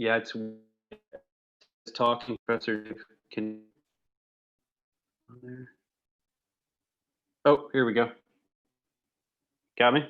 Yeah, it's talking, Professor. Can on there? Oh, here we go. Got me.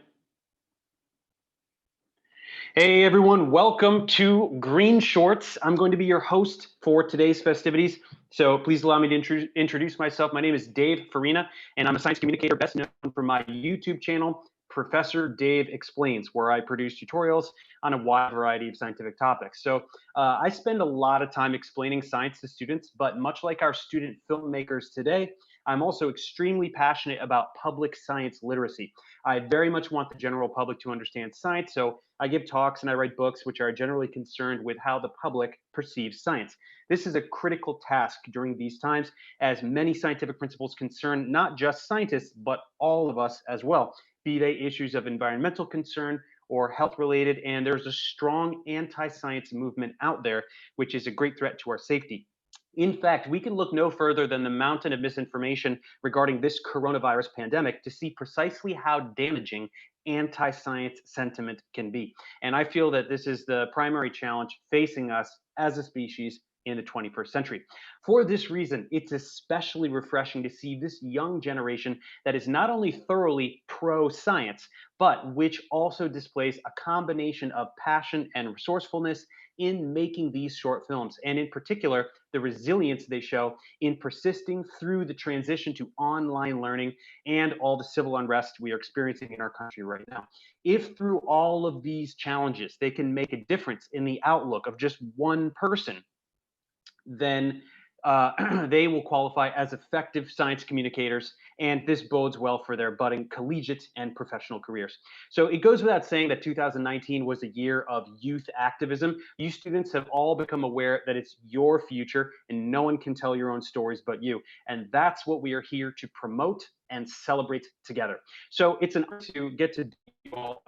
Hey everyone, welcome to Green Shorts. I'm going to be your host for today's festivities. So please allow me to introduce myself. My name is Dave Farina, and I'm a science communicator best known for my YouTube channel, Professor Dave Explains, where I produce tutorials on a wide variety of scientific topics. So I spend a lot of time explaining science to students, but much like our student filmmakers today, I'm also extremely passionate about public science literacy. I very much want the general public to understand science, so I give talks and I write books which are generally concerned with how the public perceives science. This is a critical task during these times, as many scientific principles concern not just scientists, but all of us as well, be they issues of environmental concern or health related, and there's a strong anti-science movement out there, which is a great threat to our safety. In fact, we can look no further than the mountain of misinformation regarding this coronavirus pandemic to see precisely how damaging anti-science sentiment can be. And I feel that this is the primary challenge facing us as a species in the 21st century. For this reason, it's especially refreshing to see this young generation that is not only thoroughly pro-science, but which also displays a combination of passion and resourcefulness in making these short films, and in particular, the resilience they show in persisting through the transition to online learning and all the civil unrest we are experiencing in our country right now. If through all of these challenges they can make a difference in the outlook of just one person, then they will qualify as effective science communicators, and this bodes well for their budding collegiate and professional careers. So it goes without saying that 2019 was a year of youth activism. You students have all become aware that it's your future, and no one can tell your own stories but you. And that's what we are here to promote and celebrate together. So it's an honor to get to you all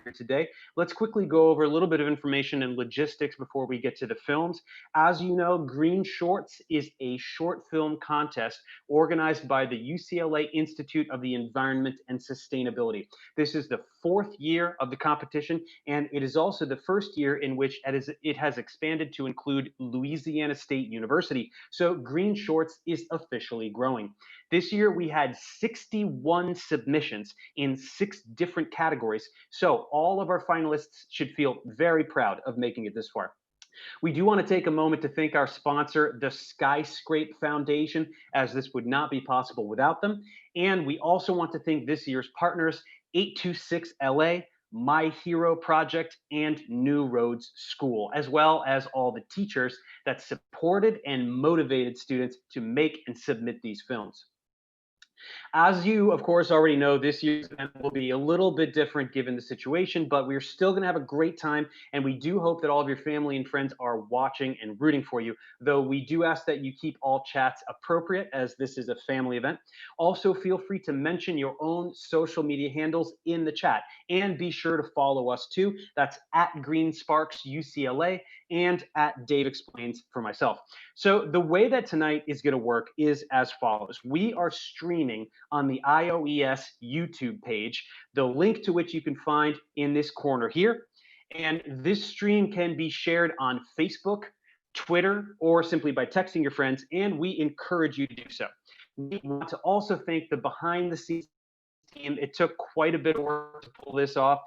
here today. Let's quickly go over a little bit of information and logistics before we get to the films. As you know, Green Shorts is a short film contest organized by the UCLA Institute of the Environment and Sustainability. This is the fourth year of the competition, and it is also the first year in which it has expanded to include Louisiana State University. So Green Shorts is officially growing. This year we had 61 submissions in 6 different categories. So all of our finalists should feel very proud of making it this far. We do want to take a moment to thank our sponsor, the Skyscrape Foundation, as this would not be possible without them. And we also want to thank this year's partners, 826 LA, My Hero Project, and New Roads School, as well as all the teachers that supported and motivated students to make and submit these films. As you, of course, already know, this year's event will be a little bit different given the situation, but we're still going to have a great time, and we do hope that all of your family and friends are watching and rooting for you, though we do ask that you keep all chats appropriate as this is a family event. Also, feel free to mention your own social media handles in the chat, and be sure to follow us too. That's at GreenSparksUCLA and at Dave Explains for myself. So the way that tonight is going to work is as follows. We are streaming on the IOES YouTube page, the link to which you can find in this corner here. And this stream can be shared on Facebook, Twitter, or simply by texting your friends, and we encourage you to do so. We want to also thank the behind the scenes team. It took quite a bit of work to pull this off.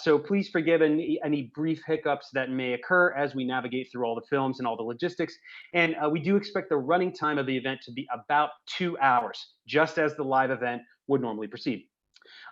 So please forgive any brief hiccups that may occur as we navigate through all the films and all the logistics. And we do expect the running time of the event to be about 2 hours, just as the live event would normally proceed.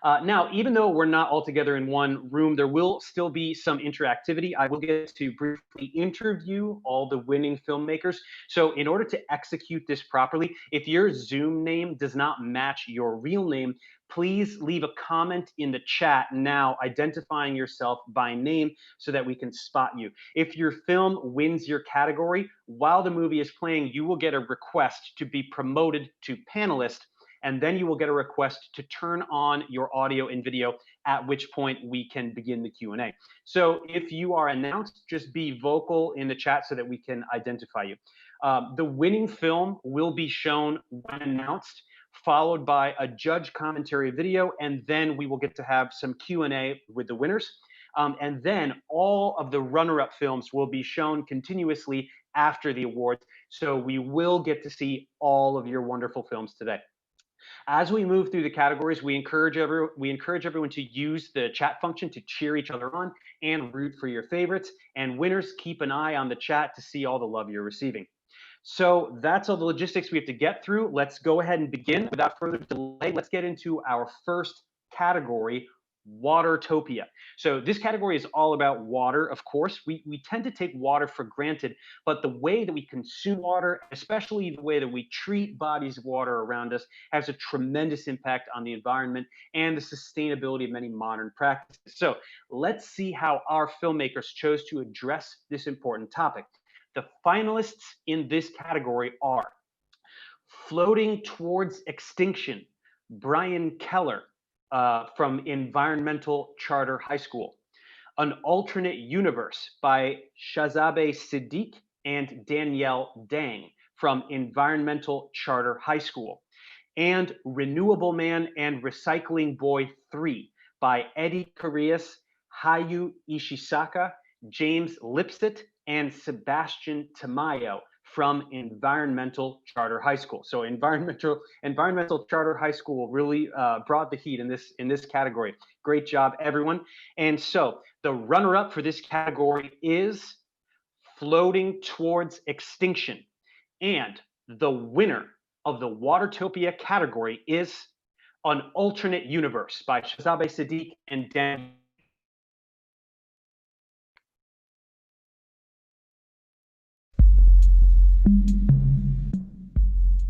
Now, even though we're not all together in one room, there will still be some interactivity. I will get to briefly interview all the winning filmmakers. So in order to execute this properly, if your Zoom name does not match your real name, please leave a comment in the chat now identifying yourself by name so that we can spot you. If your film wins your category, while the movie is playing, you will get a request to be promoted to panelist, and then you will get a request to turn on your audio and video, at which point we can begin the Q&A. So if you are announced, just be vocal in the chat so that we can identify you. The winning film will be shown when announced, followed by a judge commentary video, and then we will get to have some Q&A with the winners. And then all of the runner-up films will be shown continuously after the awards. So we will get to see all of your wonderful films today. As we move through the categories, we encourage everyone to use the chat function to cheer each other on and root for your favorites. And winners, keep an eye on the chat to see all the love you're receiving. So that's all the logistics we have to get through. Let's go ahead and begin. Without further delay, let's get into our first category, Watertopia. So this category is all about water, of course. We tend to take water for granted, but the way that we consume water, especially the way that we treat bodies of water around us, has a tremendous impact on the environment and the sustainability of many modern practices. So let's see how our filmmakers chose to address this important topic. The finalists in this category are Floating Towards Extinction, Brian Keller from Environmental Charter High School. An Alternate Universe by Shahzabe Siddiq and Danielle Dang from Environmental Charter High School. And Renewable Man and Recycling Boy 3 by Eddie Correas, Hayu Ishisaka, James Lipset, and Sebastian Tamayo from Environmental Charter High School. So Environmental Charter High School really brought the heat in this category. Great job, everyone. And so the runner-up for this category is Floating Towards Extinction. And the winner of the Watertopia category is An Alternate Universe by Shahzabe Siddiq and Dan.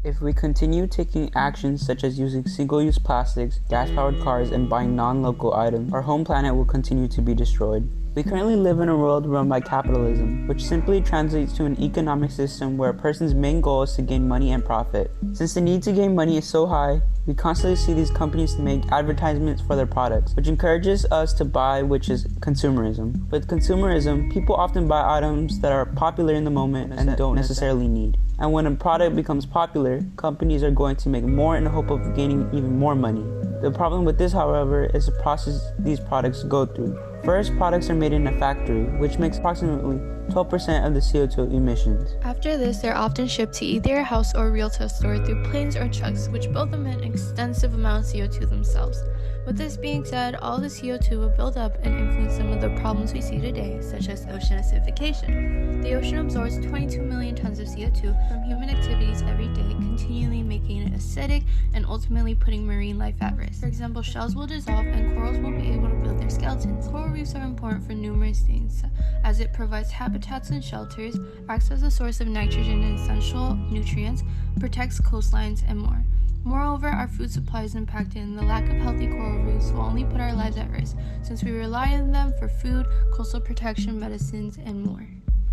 If we continue taking actions such as using single-use plastics, gas-powered cars, and buying non-local items, our home planet will continue to be destroyed. We currently live in a world run by capitalism, which simply translates to an economic system where a person's main goal is to gain money and profit. Since the need to gain money is so high, we constantly see these companies make advertisements for their products, which encourages us to buy, which is consumerism. With consumerism, people often buy items that are popular in the moment and don't necessarily need. And when a product becomes popular, companies are going to make more in the hope of gaining even more money. The problem with this, however, is the process these products go through. First, products are made in a factory, which makes approximately 12% of the CO2 emissions. After this, they're often shipped to either a house or a retail store through planes or trucks, which both emit an extensive amount of CO2 themselves. With this being said, all the CO2 will build up and influence some of the problems we see today, such as ocean acidification. The ocean absorbs 22 million tons of CO2 from human activities every day, continually making it acidic and ultimately putting marine life at risk. For example, shells will dissolve and corals won't be able to build their skeletons. Coral reefs are important for numerous things, as it provides habitats and shelters, acts as a source of nitrogen and essential nutrients, protects coastlines, and more. Moreover, our food supply is impacted, and the lack of healthy coral reefs will only put our lives at risk, since we rely on them for food, coastal protection, medicines, and more.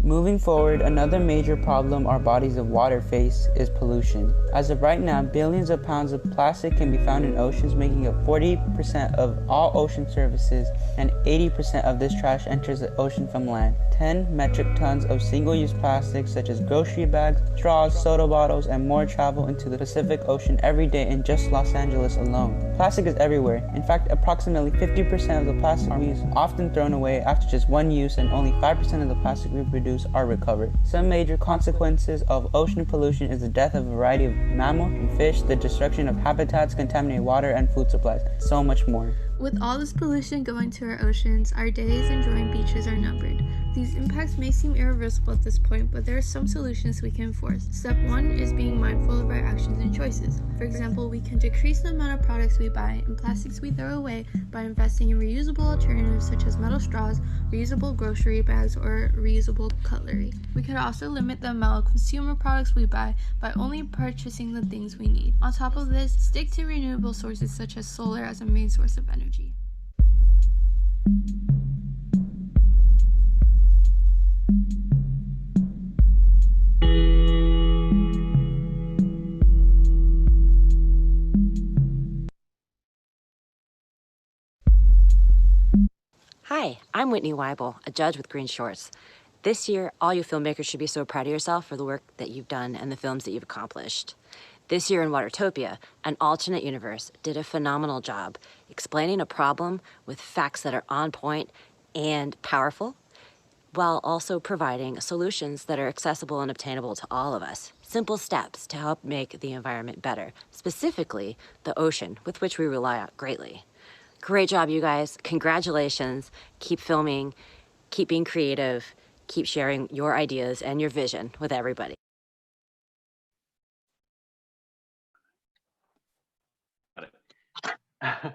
Moving forward, another major problem our bodies of water face is pollution. As of right now, billions of pounds of plastic can be found in oceans, making up 40% of all ocean surfaces, and 80% of this trash enters the ocean from land. 10 metric tons of single-use plastics such as grocery bags, straws, soda bottles, and more travel into the Pacific Ocean every day in just Los Angeles alone. Plastic is everywhere. In fact, approximately 50% of the plastic we use is often thrown away after just one use, and only 5% of the plastic we produce are recovered. Some major consequences of ocean pollution is the death of a variety of mammals and fish, the destruction of habitats, contaminated water and food supplies, so much more. With all this pollution going to our oceans, our days enjoying beaches are numbered. These impacts may seem irreversible at this point, but there are some solutions we can enforce. Step 1 is being mindful of our actions and choices. For example, we can decrease the amount of products we buy and plastics we throw away by investing in reusable alternatives such as metal straws, reusable grocery bags, or reusable cutlery. We could also limit the amount of consumer products we buy by only purchasing the things we need. On top of this, stick to renewable sources such as solar as a main source of energy. Hi, I'm Whitney Weibel, a judge with GreenShorts. This year, all you filmmakers should be so proud of yourself for the work that you've done and the films that you've accomplished. This year in Watertopia, An Alternate Universe did a phenomenal job explaining a problem with facts that are on point and powerful, while also providing solutions that are accessible and obtainable to all of us. Simple steps to help make the environment better, specifically the ocean, with which we rely on greatly. Great job, you guys. Congratulations. Keep filming, keep being creative, keep sharing your ideas and your vision with everybody. Got it.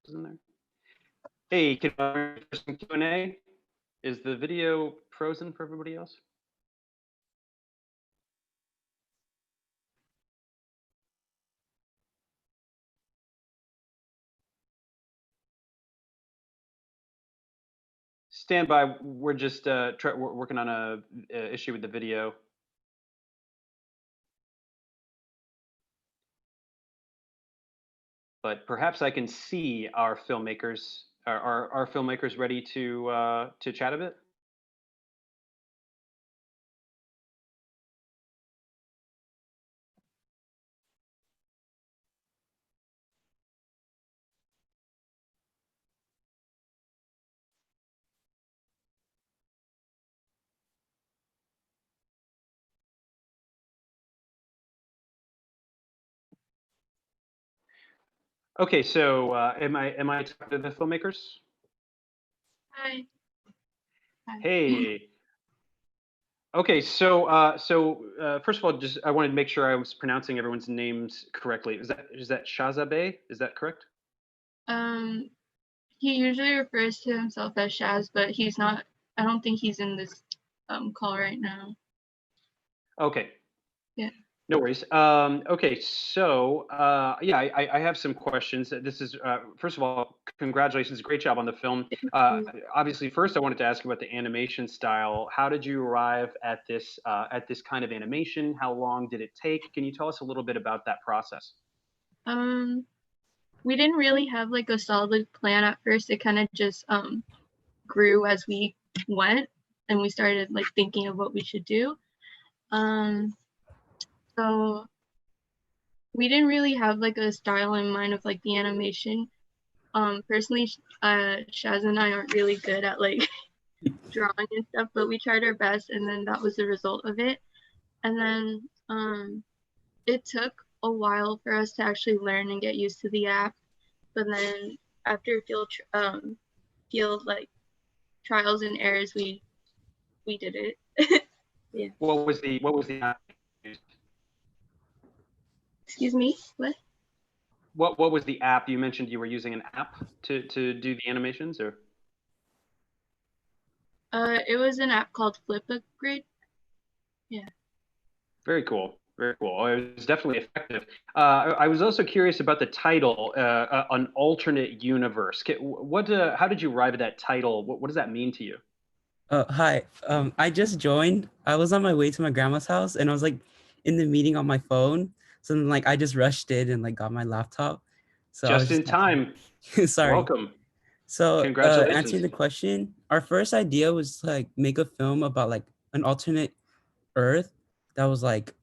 Isn't there? Hey, can I do some Q&A? Is the video frozen for everybody else? Stand by. We're just we're working on a issue with the video. But perhaps I can see our filmmakers. Are our filmmakers ready to chat a bit? Okay, so am I talking to the filmmakers? Hi. Hi. Hey. Okay, so first of all, just I wanted to make sure I was pronouncing everyone's names correctly. Is that Shahzabeh? Is that correct? He usually refers to himself as Shaz, but he's not. I don't think he's in this call right now. Okay. Yeah. No worries. Okay, so yeah, I have some questions. This is first of all, congratulations, great job on the film. Obviously, first I wanted to ask you about the animation style. How did you arrive at this kind of animation? How long did it take? Can you tell us a little bit about that process? We didn't really have like a solid plan at first. It kind of just grew as we went, and we started like thinking of what we should do. So we didn't really have like a style in mind of like the animation. Personally, Shaz and I aren't really good at like drawing and stuff, but we tried our best, and then that was the result of it. And then it took a while for us to actually learn and get used to the app. But then after field like trials and errors, we did it. Yeah. What was the app you used? Excuse me. What? What was the app you mentioned? You were using an app to do the animations, or? It was an app called Flip-A-Grid. Yeah. Very cool. Very cool. It was definitely effective. I was also curious about the title, an alternate universe. How did you arrive at that title? What does that mean to you? Hi. I just joined. I was on my way to my grandma's house and I was like in the meeting on my phone. So then like I just rushed in and like got my laptop. So I was Just just in time. sorry. Welcome. So answering Congratulations. the question, our first idea was to like make a film about like an alternate Earth that was like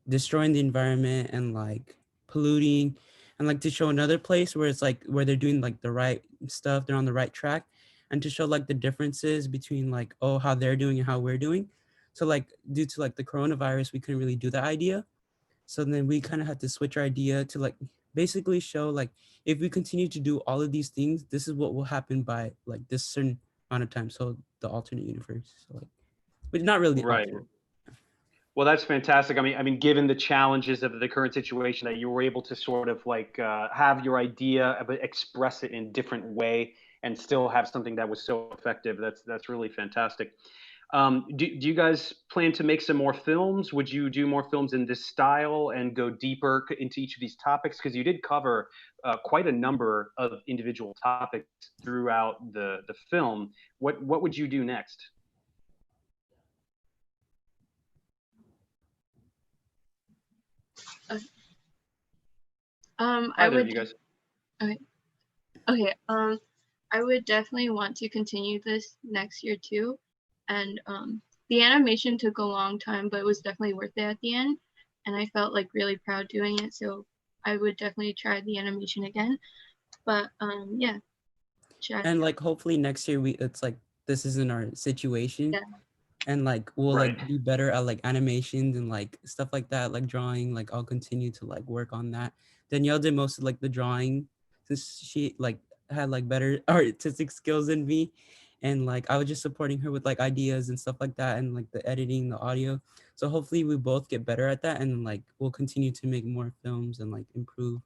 destroying the environment and like polluting, and like to show another place where it's like where they're doing like the right stuff, they're on the right track, and to show like the differences between like, oh, how they're doing and how we're doing. So like due to like the coronavirus, we couldn't really do that idea. So then we kind of had to switch our idea to like basically show like if we continue to do all of these things, this is what will happen by like this certain amount of time. So the alternate universe. So like, but not really Right. alternate. Well, that's fantastic. I mean, given the challenges of the current situation, that you were able to sort of like have your idea, but express it in a different way, and still have something that was so effective. That's really fantastic. Do you guys plan to make some more films? Would you do more films in this style and go deeper into each of these topics? Because you did cover quite a number of individual topics throughout the film. What would you do next? I Either of would. you guys. Okay. Okay. I would definitely want to continue this next year too, and the animation took a long time, but it was definitely worth it at the end, and I felt like really proud doing it. So I would definitely try the animation again. But yeah, And like hopefully next year it's like this isn't our situation. Yeah. And like we'll Right. like be better at like animations and like stuff like that, like drawing. Like I'll continue to like work on that. Danielle did most of like the drawing since she like had like better artistic skills than me. And like I was just supporting her with like ideas and stuff like that, and like the editing, the audio. So hopefully we both get better at that, and like we'll continue to make more films and like improve.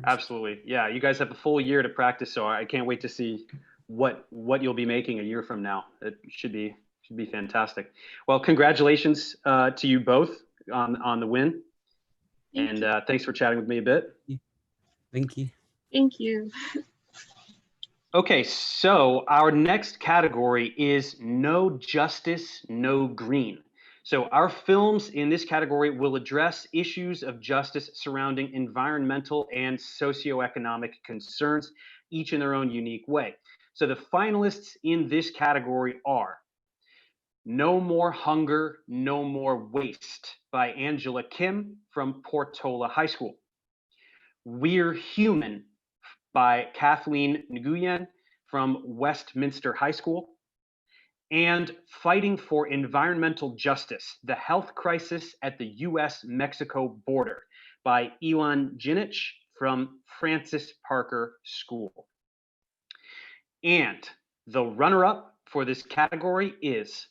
Absolutely. Yeah, you guys have a full year to practice, so I can't wait to see what you'll be making a year from now. It should be fantastic. Well, congratulations to you both on the win, and thanks for chatting with me a bit. Thank you. Thank you. Okay, so our next category is No Justice, No Green. So our films in this category will address issues of justice surrounding environmental and socioeconomic concerns, each in their own unique way. So the finalists in this category are No More Hunger, No More Waste by Angela Kim from Portola High School. We're Human by Kathleen Nguyen from Westminster High School, and Fighting for Environmental Justice, The Health Crisis at the U.S.-Mexico Border by Ilan Jinich from Francis Parker School. And the runner-up for this category is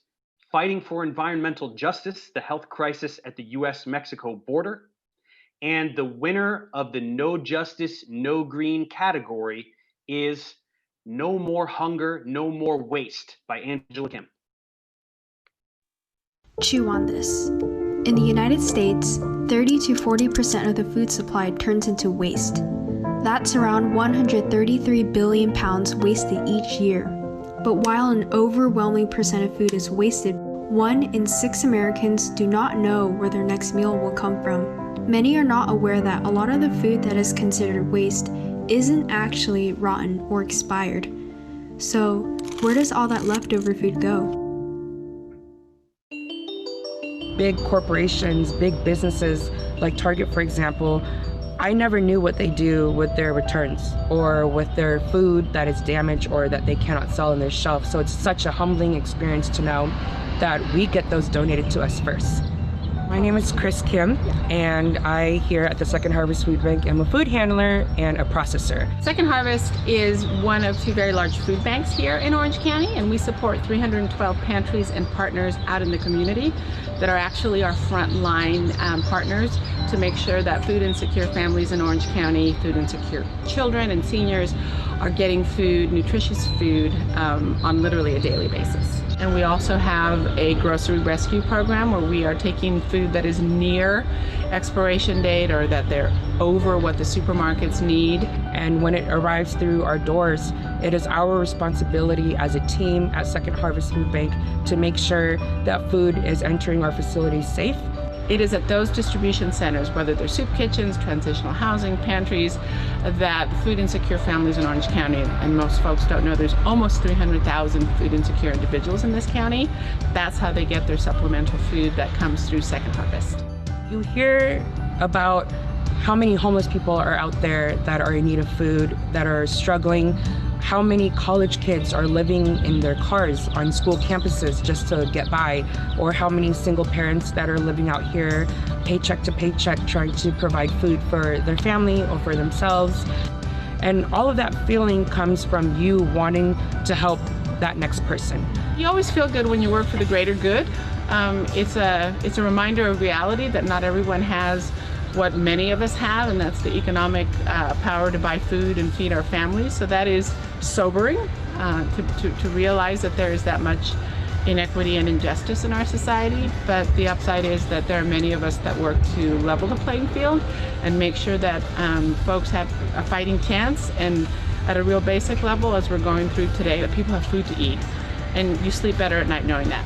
Fighting for Environmental Justice, The Health Crisis at the U.S.-Mexico Border. And the winner of the No Justice, No Green category is No More Hunger, No More Waste by Angela Kim. Chew on this. In the United States, 30 to 40% of the food supply turns into waste. That's around 133 billion pounds wasted each year. But while an overwhelming percent of food is wasted, 1 in 6 Americans do not know where their next meal will come from. Many are not aware that a lot of the food that is considered waste isn't actually rotten or expired. So, where does all that leftover food go? Big corporations, big businesses like Target, for example, I never knew what they do with their returns or with their food that is damaged or that they cannot sell on their shelf. So it's such a humbling experience to know that we get those donated to us first. My name is Chris Kim, and I here at the Second Harvest Food Bank am a food handler and a processor. Second Harvest is one of 2 very large food banks here in Orange County, and we support 312 pantries and partners out in the community that are actually our frontline partners to make sure that food insecure families in Orange County, food insecure children and seniors are getting food, nutritious food, on literally a daily basis. And we also have a grocery rescue program where we are taking food that is near expiration date or that they're over what the supermarkets need. And when it arrives through our doors, it is our responsibility as a team at Second Harvest Food Bank to make sure that food is entering our facilities safe. It is at those distribution centers, whether they're soup kitchens, transitional housing, pantries, that food insecure families in Orange County, and most folks don't know there's almost 300,000 food insecure individuals in this county. That's how they get their supplemental food that comes through Second Harvest. You hear about how many homeless people are out there that are in need of food, that are struggling, how many college kids are living in their cars on school campuses just to get by, or how many single parents that are living out here paycheck to paycheck trying to provide food for their family or for themselves. And all of that feeling comes from you wanting to help that next person. You always feel good when you work for the greater good. It's a reminder of reality that not everyone has what many of us have, and that's the economic power to buy food and feed our families. So that is sobering to realize that there is that much inequity and injustice in our society. But the upside is that there are many of us that work to level the playing field and make sure that folks have a fighting chance, and at a real basic level, as we're going through today, that people have food to eat. And you sleep better at night knowing that.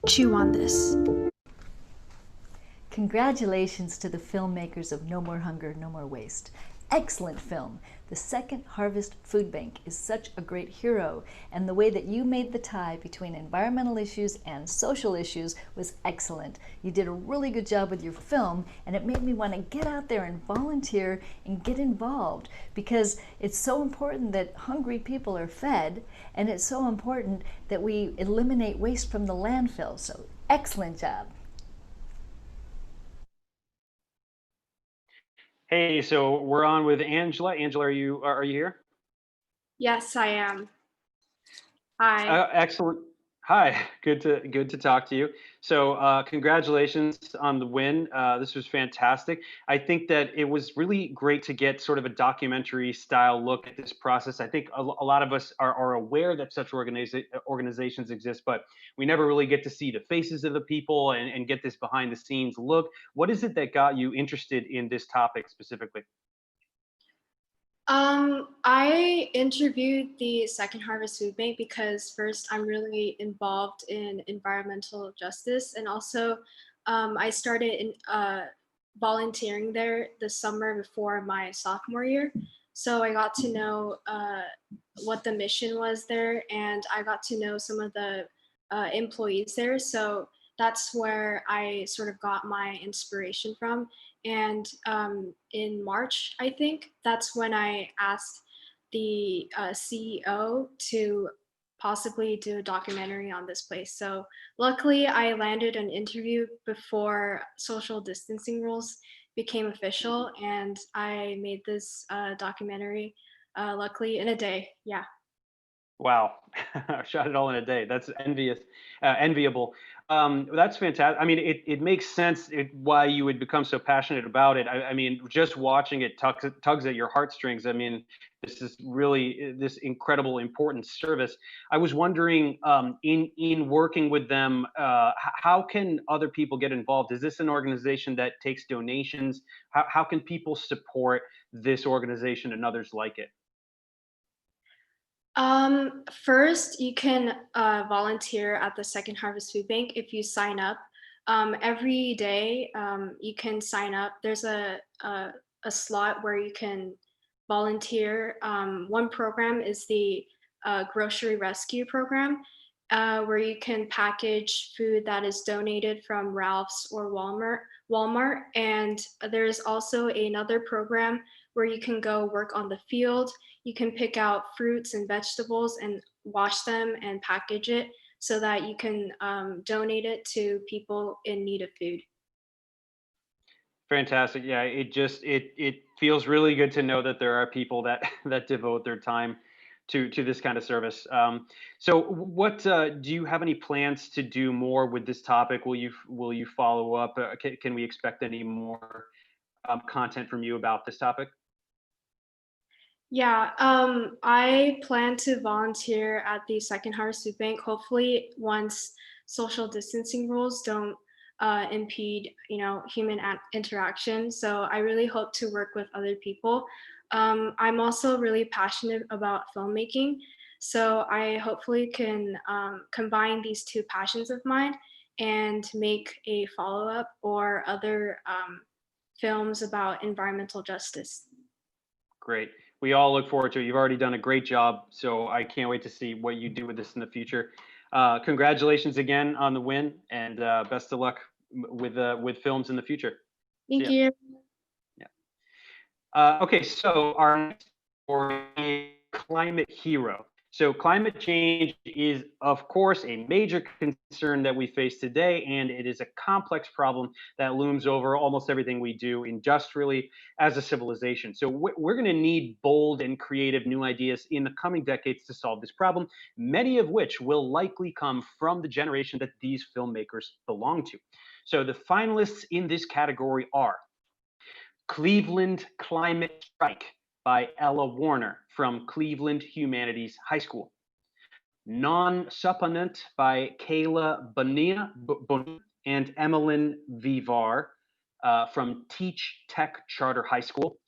Chew on this. Congratulations to the filmmakers of No More Hunger, No More Waste. Excellent film. The Second Harvest Food Bank is such a great hero, and the way that you made the tie between environmental issues and social issues was excellent. You did a really good job with your film, and it made me want to get out there and volunteer and get involved, because it's so important that hungry people are fed, and it's so important that we eliminate waste from the landfill. So excellent job. Hey, so we're on with Angela. Angela, are you here? Yes, I am. Hi. Excellent. Hi, good to talk to you. So, congratulations on the win. This was fantastic. I think that it was really great to get sort of a documentary style look at this process. I think a lot of us are aware that such organizations exist, but we never really get to see the faces of the people and get this behind the scenes look. What is it that got you interested in this topic specifically? I interviewed the Second Harvest Food Bank because first I'm really involved in environmental justice, and also I started volunteering there the summer before my sophomore year. So I got to know what the mission was there, and I got to know some of the employees there. So that's where I sort of got my inspiration from. And in March, I think, that's when I asked the CEO to possibly do a documentary on this place. So luckily, I landed an interview before social distancing rules became official, and I made this documentary, luckily in a day. Yeah. Wow, shot it all in a day. That's enviable. That's fantastic. I mean, it makes sense why you would become so passionate about it. I mean, just watching it tugs at your heartstrings. I mean, this is really this incredible, important service. I was wondering, in working with them, how can other people get involved? Is this an organization that takes donations? How can people support this organization and others like it? First, you can volunteer at the Second Harvest Food Bank if you sign up. Every day, you can sign up. There's a slot where you can volunteer. One program is the grocery rescue program, where you can package food that is donated from Ralph's or Walmart. And there's also another program where you can go work on the field. You can pick out fruits and vegetables and wash them and package it so that you can donate it to people in need of food. Fantastic. Yeah, it feels really good to know that there are people that that devote their time to this kind of service. So, what do you have any plans to do more with this topic? Will you follow up? Can we expect any more content from you about this topic? Yeah, I plan to volunteer at the Second Harvest Food Bank. Hopefully, once social distancing rules don't impede, human interaction. So I really hope to work with other people. I'm also really passionate about filmmaking, so I hopefully can combine these two passions of mine and make a follow-up or other films about environmental justice. Great. We all look forward to it. You've already done a great job, so I can't wait to see what you do with this in the future. Congratulations again on the win, and best of luck with films in the future. See Thank ya. you. Yeah. Okay, so our next story is climate hero. So climate change is, of course, a major concern that we face today, and it is a complex problem that looms over almost everything we do industrially as a civilization. So we're going to need bold and creative new ideas in the coming decades to solve this problem, many of which will likely come from the generation that these filmmakers belong to. So the finalists in this category are Cleveland Climate Strike by Ella Warner from Cleveland Humanities High School. Non-Supponent by Kayla Bonilla and Emmeline Vivar from Teach Tech Charter High School.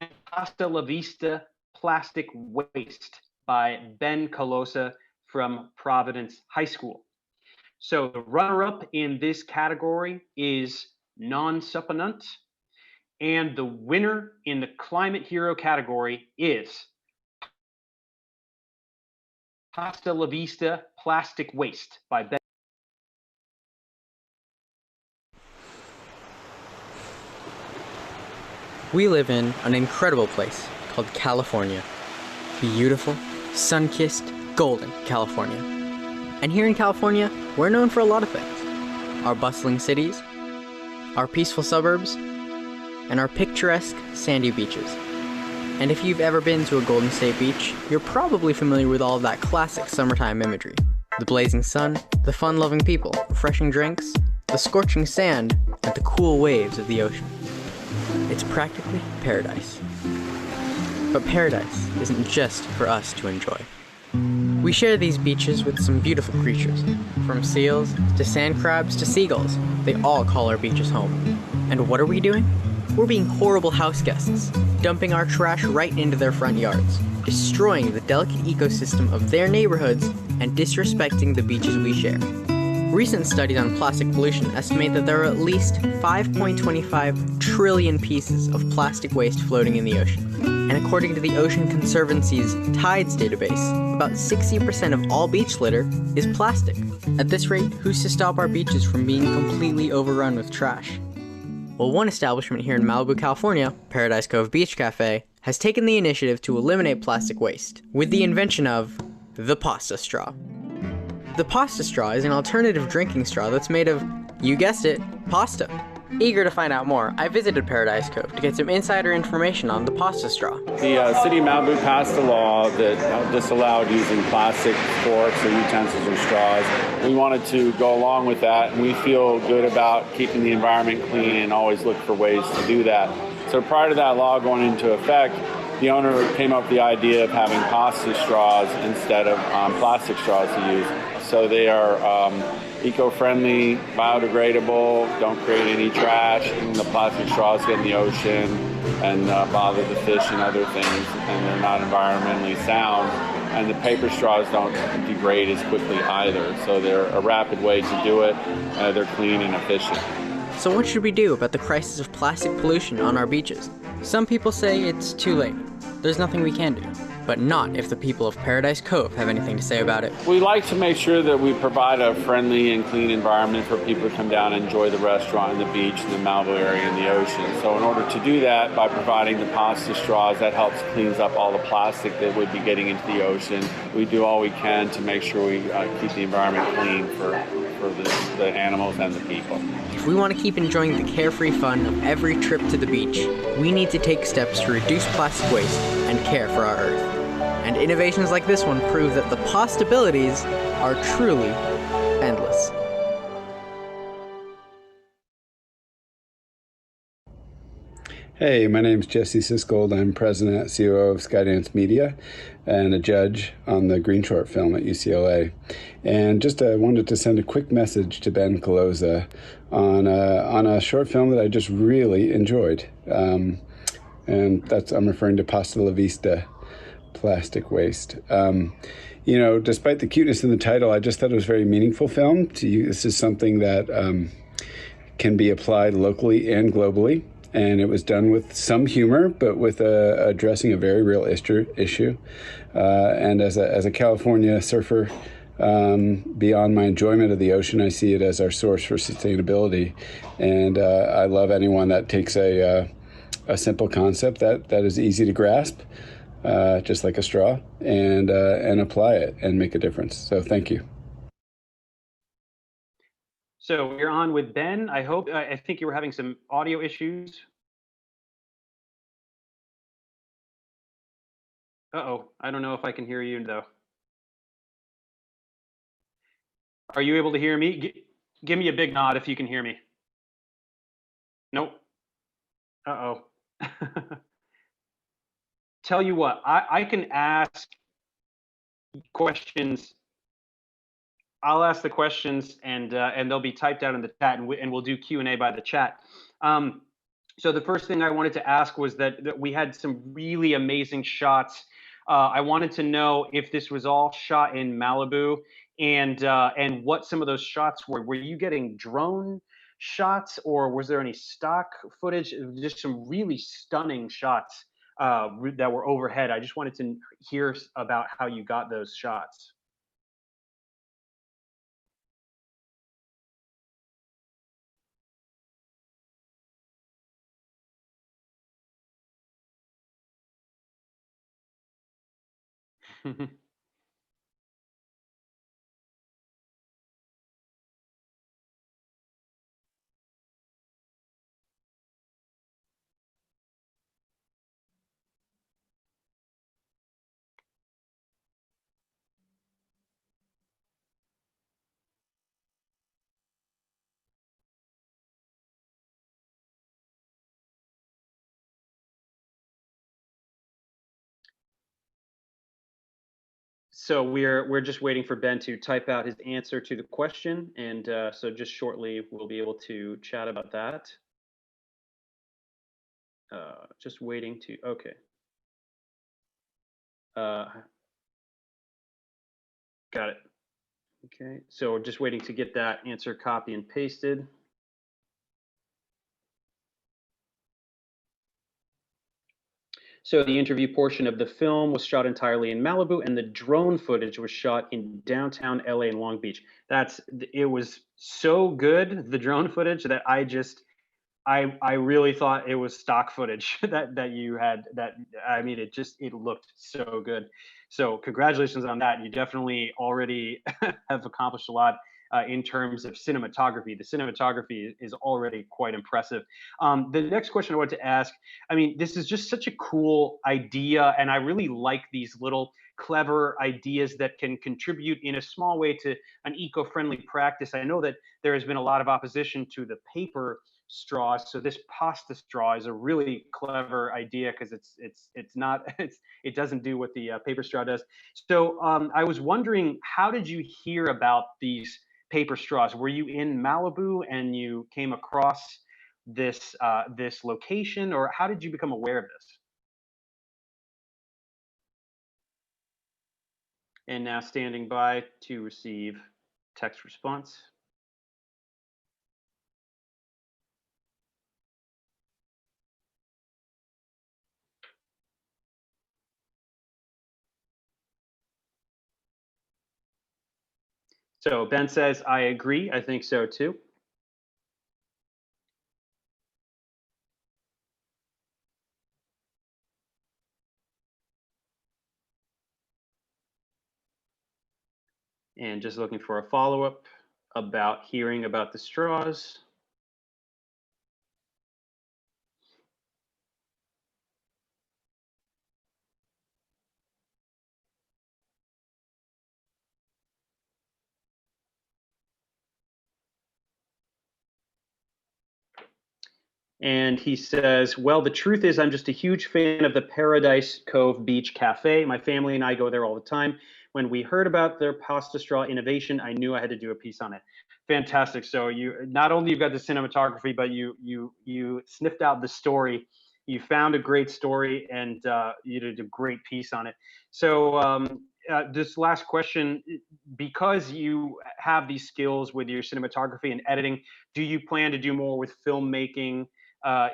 And Hasta La Vista Plastic Waste by Ben Calosa from Providence High School. So the runner-up in this category is non-supplement. And the winner in the Climate Hero category is Pasta La Vista Plastic Waste by Ben. We live in an incredible place called California. Beautiful, sun-kissed, golden California. And here in California, we're known for a lot of things. Our bustling cities, our peaceful suburbs, and our picturesque sandy beaches. And if you've ever been to a Golden State Beach, you're probably familiar with all of that classic summertime imagery. The blazing sun, the fun-loving people, refreshing drinks, the scorching sand, and the cool waves of the ocean. It's practically paradise. But paradise isn't just for us to enjoy. We share these beaches with some beautiful creatures. From seals, to sand crabs, to seagulls, they all call our beaches home. And what are we doing? We're being horrible house guests, dumping our trash right into their front yards, destroying the delicate ecosystem of their neighborhoods, and disrespecting the beaches we share. Recent studies on plastic pollution estimate that there are at least 5.25 trillion pieces of plastic waste floating in the ocean. And according to the Ocean Conservancy's Tides database, about 60% of all beach litter is plastic. At this rate, who's to stop our beaches from being completely overrun with trash? Well, one establishment here in Malibu, California, Paradise Cove Beach Cafe, has taken the initiative to eliminate plastic waste with the invention of the pasta straw. The pasta straw is an alternative drinking straw that's made of, you guessed it, pasta. Eager to find out more, I visited Paradise Cove to get some insider information on the pasta straw. The city of Malibu passed a law that disallowed using plastic forks or utensils or straws. We wanted to go along with that, and we feel good about keeping the environment clean and always look for ways to do that. So prior to that law going into effect, the owner came up with the idea of having pasta straws instead of plastic straws to use. So they are eco-friendly, biodegradable, don't create any trash, and the plastic straws get in the ocean and bother the fish and other things, and they're not environmentally sound. And the paper straws don't degrade as quickly either, so they're a rapid way to do it. They're clean and efficient. So what should we do about the crisis of plastic pollution on our beaches? Some people say it's too late. There's nothing we can do. But not if the people of Paradise Cove have anything to say about it. We like to make sure that we provide a friendly and clean environment for people to come down and enjoy the restaurant and the beach and the Malibu area and the ocean. So in order to do that, by providing the pasta straws, that helps cleans up all the plastic that would be getting into the ocean. We do all we can to make sure we keep the environment clean for the animals and the people. If we want to keep enjoying the carefree fun of every trip to the beach, we need to take steps to reduce plastic waste and care for our Earth. And innovations like this one prove that the possibilities are truly endless. Hey, my name's Jesse Sisgold. I'm president and COO of Skydance Media and a judge on the GreenShort film at UCLA. And just wanted to send a quick message to Ben Caloza on a short film that I just really enjoyed. And I'm referring to Pasta La Vista Plastic Waste. Despite the cuteness in the title, I just thought it was a very meaningful film. This is something that can be applied locally and globally. And it was done with some humor, but with addressing a very real issue. And as a California surfer, beyond my enjoyment of the ocean, I see it as our source for sustainability. And I love anyone that takes a simple concept that is easy to grasp, just like a straw, and apply it and make a difference. So thank you. So we're on with Ben. I think you were having some audio issues. Uh-oh, I don't know if I can hear you though. Are you able to hear me? Give me a big nod if you can hear me. Nope. Uh-oh. Tell you what, I can ask questions. I'll ask the questions, and they'll be typed out in the chat, and we'll do Q&A by the chat. So the first thing I wanted to ask was that we had some really amazing shots. I wanted to know if this was all shot in Malibu, and what some of those shots were. Were you getting drone shots, or was there any stock footage? Just some really stunning shots that were overhead. I just wanted to hear about how you got those shots. So we're just waiting for Ben to type out his answer to the question, and so just shortly we'll be able to chat about that. Just waiting to okay. Uh, got it. Okay, so we're just waiting to get that answer copy and pasted. So the interview portion of the film was shot entirely in Malibu, and the drone footage was shot in downtown LA and Long Beach. It was so good, the drone footage, that I really thought it was stock footage that you had. That I mean, it looked so good. So congratulations on that. You definitely already have accomplished a lot in terms of cinematography. The cinematography is already quite impressive. The next question I wanted to ask. I mean, this is just such a cool idea, and I really like these little clever ideas that can contribute in a small way to an eco-friendly practice. I know that there has been a lot of opposition to the paper straws. So this pasta straw is a really clever idea because it's not it doesn't do what the paper straw does. So I was wondering, how did you hear about these paper straws? Were you in Malibu and you came across this location, or how did you become aware of this? And now standing by to receive text response. So Ben says, I agree. I think so too. And just looking for a follow-up about hearing about the straws. And he says, well, the truth is, I'm just a huge fan of the Paradise Cove Beach Cafe. My family and I go there all the time. When we heard about their pasta straw innovation, I knew I had to do a piece on it. Fantastic. So you not only you've got the cinematography, but you sniffed out the story. You found a great story, and you did a great piece on it. So this last question, because you have these skills with your cinematography and editing, do you plan to do more with filmmaking?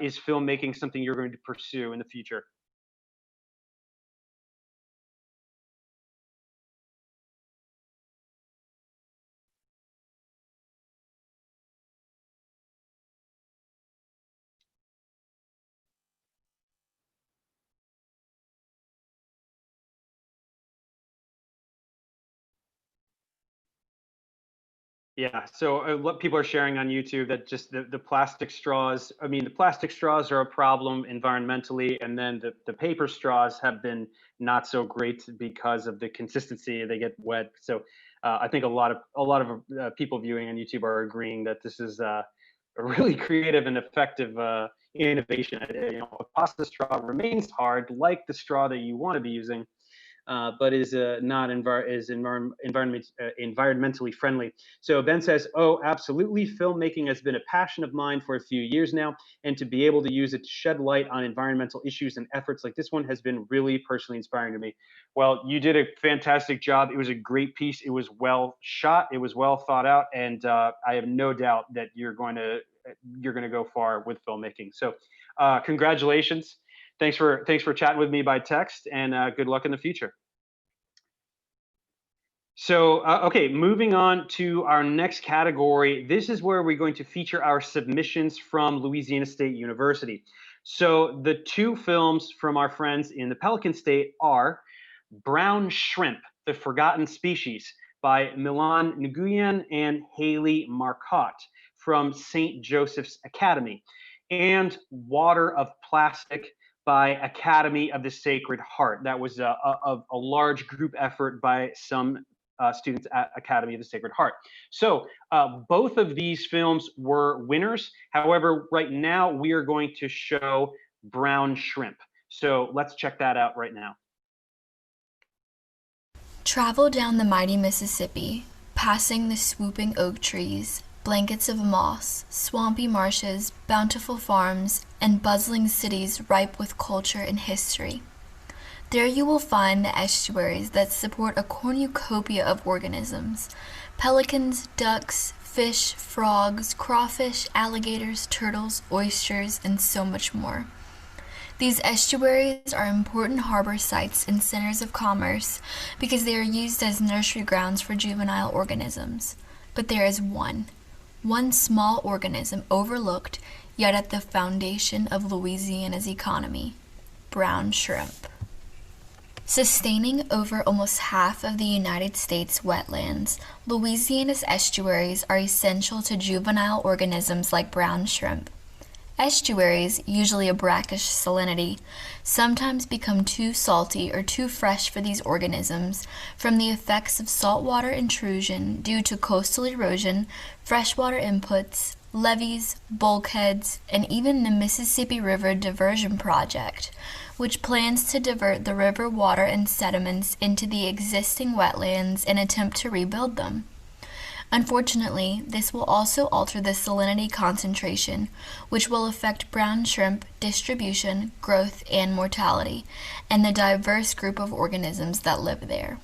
Is filmmaking something you're going to pursue in the future? Yeah, so what people are sharing on YouTube, that just the plastic straws, I mean, the plastic straws are a problem environmentally, and then the paper straws have been not so great because of the consistency. They get wet. So I think a lot of people viewing on YouTube are agreeing that this is a really creative and effective innovation. A pasta straw remains hard, like the straw that you want to be using, but is not environmentally friendly. So Ben says, "Oh, absolutely. Filmmaking has been a passion of mine for a few years now, and to be able to use it to shed light on environmental issues and efforts like this one has been really personally inspiring to me." Well, you did a fantastic job. It was a great piece. It was well shot. It was well thought out, and I have no doubt that you're going to you're going to go far with filmmaking. So congratulations. Thanks for chatting with me by text, and good luck in the future. So, okay, moving on to our next category. This is where we're going to feature our submissions from Louisiana State University. So the two films from our friends in the Pelican State are Brown Shrimp, The Forgotten Species by Milan Nguyen and Haley Marcotte from St. Joseph's Academy, and Water of Plastic by Academy of the Sacred Heart. That was a large group effort by some students at Academy of the Sacred Heart. So both of these films were winners. However, right now we are going to show Brown Shrimp. So let's check that out right now. Travel down the mighty Mississippi, passing the swooping oak trees, blankets of moss, swampy marshes, bountiful farms, and bustling cities ripe with culture and history. There you will find the estuaries that support a cornucopia of organisms: pelicans, ducks, fish, frogs, crawfish, alligators, turtles, oysters, and so much more. These estuaries are important harbor sites and centers of commerce because they are used as nursery grounds for juvenile organisms. But there is one small organism overlooked, yet at the foundation of Louisiana's economy: brown shrimp. Sustaining over almost half of the United States wetlands, Louisiana's estuaries are essential to juvenile organisms like brown shrimp. Estuaries, usually a brackish salinity, sometimes become too salty or too fresh for these organisms from the effects of saltwater intrusion due to coastal erosion, freshwater inputs, levees, bulkheads, and even the Mississippi River Diversion Project, which plans to divert the river water and sediments into the existing wetlands and attempt to rebuild them. Unfortunately, this will also alter the salinity concentration, which will affect brown shrimp distribution, growth, and mortality, and the diverse group of organisms that live there.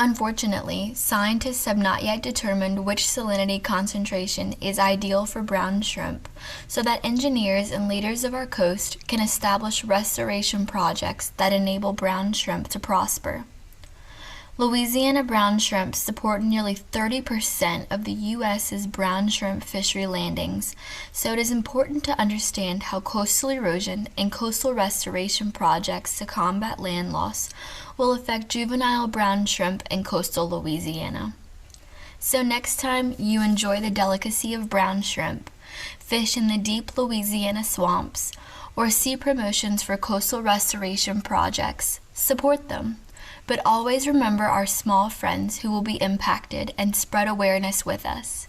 Unfortunately, scientists have not yet determined which salinity concentration is ideal for brown shrimp, so that engineers and leaders of our coast can establish restoration projects that enable brown shrimp to prosper. Louisiana brown shrimp support nearly 30% of the U.S.'s brown shrimp fishery landings, so it is important to understand how coastal erosion and coastal restoration projects to combat land loss will affect juvenile brown shrimp in coastal Louisiana. So next time you enjoy the delicacy of brown shrimp, fish in the deep Louisiana swamps, or see promotions for coastal restoration projects, support them. But always remember our small friends who will be impacted and spread awareness with us.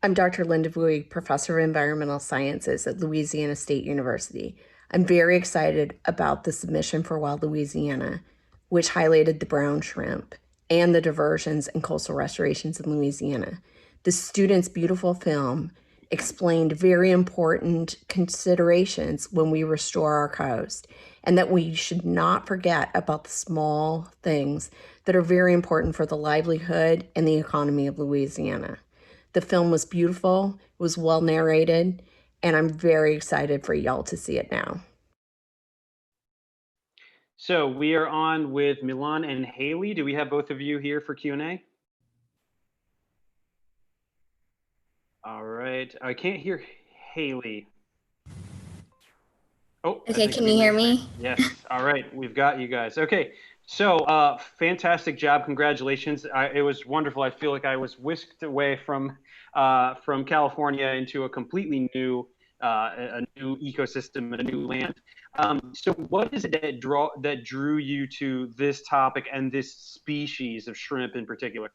I'm Dr. Linda Vui, Professor of Environmental Sciences at Louisiana State University. I'm very excited about the submission for Wild Louisiana, which highlighted the brown shrimp and the diversions and coastal restorations in Louisiana. The students' beautiful film explained very important considerations when we restore our coast, and that we should not forget about the small things that are very important for the livelihood and the economy of Louisiana. The film was beautiful, it was well narrated, and I'm very excited for y'all to see it now. So we are on with Milan and Haley. Do we have both of you here for Q&A? All right. I can't hear Haley. Oh, okay. Can you hear me? Yes. All right. We've got you guys. Okay. So fantastic job. Congratulations. It was wonderful. I feel like I was whisked away from California into a completely new ecosystem and a new land. So what is it that drew you to this topic and this species of shrimp in particular?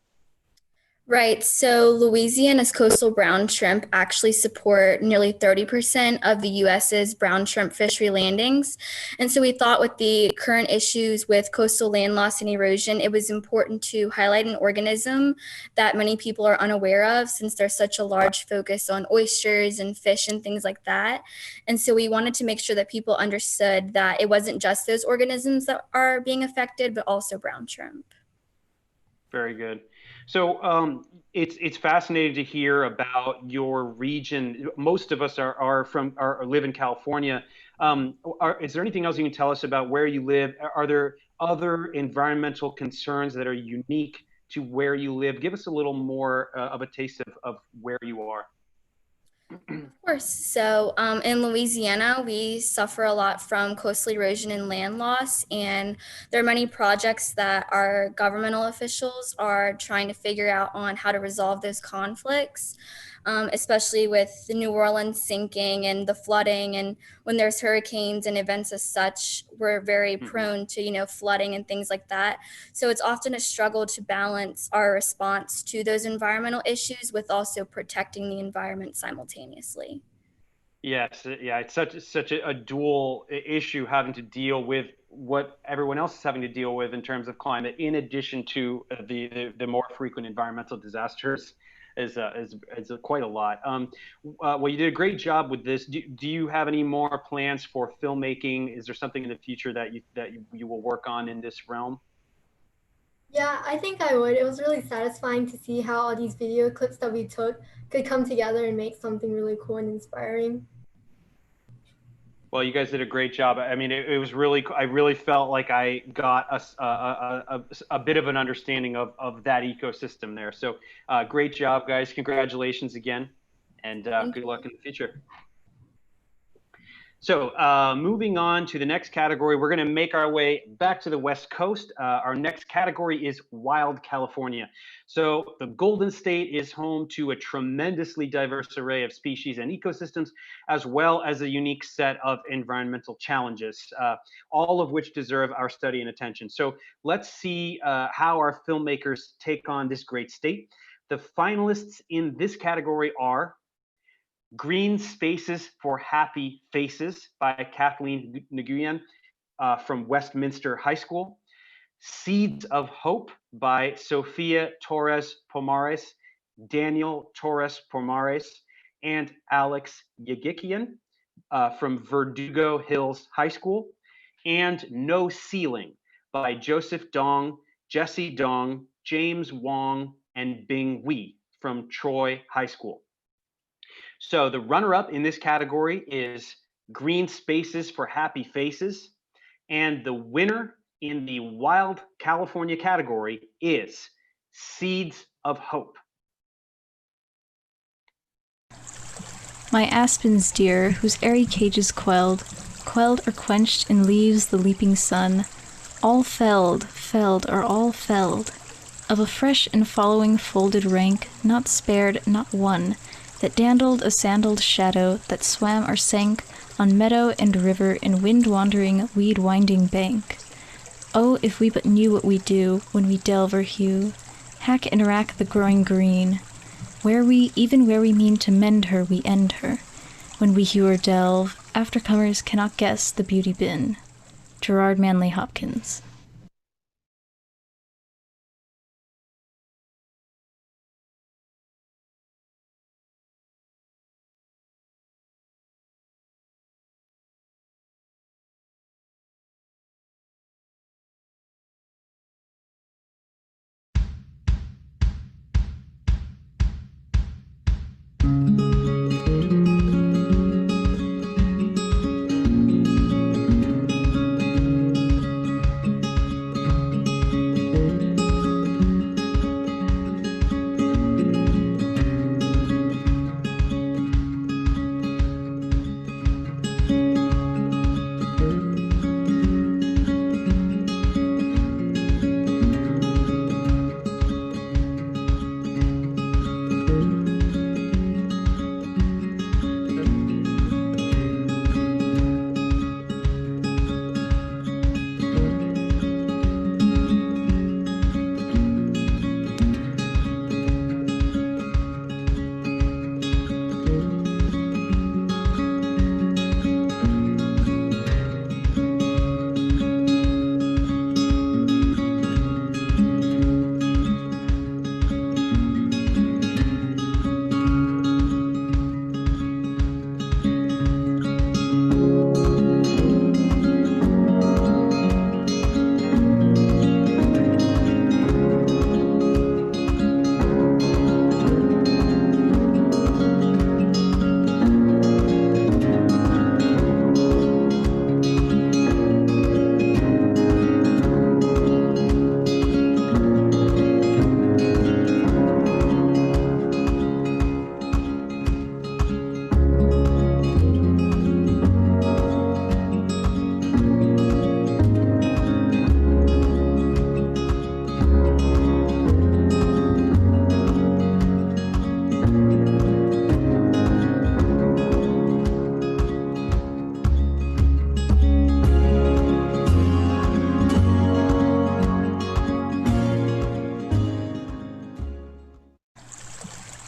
Right. So Louisiana's coastal brown shrimp actually support nearly 30% of the U.S.'s brown shrimp fishery landings. And so we thought with the current issues with coastal land loss and erosion, it was important to highlight an organism that many people are unaware of since there's such a large focus on oysters and fish and things like that. And so we wanted to make sure that people understood that it wasn't just those organisms that are being affected, but also brown shrimp. Very good. So it's fascinating to hear about your region. Most of us are live in California. Is there anything else you can tell us about where you live? Are there other environmental concerns that are unique to where you live? Give us a little more of a taste of where you are. Of course. So in Louisiana, we suffer a lot from coastal erosion and land loss, and there are many projects that our governmental officials are trying to figure out on how to resolve those conflicts, especially with the New Orleans sinking and the flooding. And when there's hurricanes and events as such, we're very prone to, flooding and things like that. So it's often a struggle to balance our response to those environmental issues with also protecting the environment simultaneously. Yes, yeah, it's such a dual issue, having to deal with what everyone else is having to deal with in terms of climate, in addition to the more frequent environmental disasters, is quite a lot. Well, you did a great job with this. Do you have any more plans for filmmaking? Is there something in the future that you will work on in this realm? Yeah, I think I would. It was really satisfying to see how all these video clips that we took could come together and make something really cool and inspiring. Well, you guys did a great job. I mean, it was really, I really felt like I got a bit of an understanding of that ecosystem there. So great job, guys. Congratulations again, and good luck in the future. So moving on to the next category, we're going to make our way back to the West Coast. Our next category is Wild California. So the Golden State is home to a tremendously diverse array of species and ecosystems, as well as a unique set of environmental challenges, all of which deserve our study and attention. So let's see how our filmmakers take on this great state. The finalists in this category are Green Spaces for Happy Faces by Kathleen Nguyen from Westminster High School. Seeds of Hope by Sofia Torres Pomares, Daniel Torres Pomares, and Alex Yagikian from Verdugo Hills High School. And No Ceiling by Joseph Dong, Jesse Dong, James Wong, and Bing Wee from Troy High School. So the runner-up in this category is Green Spaces for Happy Faces, and the winner in the Wild California category is Seeds of Hope. My aspens dear, whose airy cage is quelled or quenched in leaves the leaping sun, all felled are all felled, of a fresh and following folded rank, not spared, not one, that dandled a sandaled shadow, that swam or sank on meadow and river in wind-wandering, weed-winding bank. Oh, if we but knew what we do when we delve or hew, hack and rack the growing green, even where we mean to mend her, we end her. When we hew or delve, aftercomers cannot guess the beauty bin. Gerard Manley Hopkins.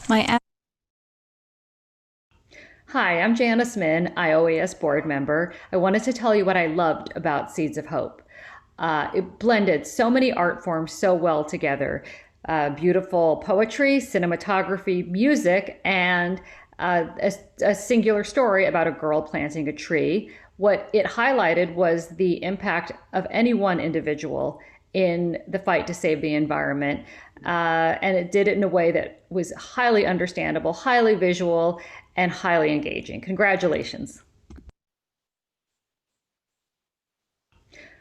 My Hi, I'm Janice Min, IOAS board member. I wanted to tell you what I loved about Seeds of Hope. It blended so many art forms so well together. Beautiful poetry, cinematography, music, and a singular story about a girl planting a tree. What it highlighted was the impact of any one individual in the fight to save the environment. And it did it in a way that was highly understandable, highly visual, and highly engaging. Congratulations.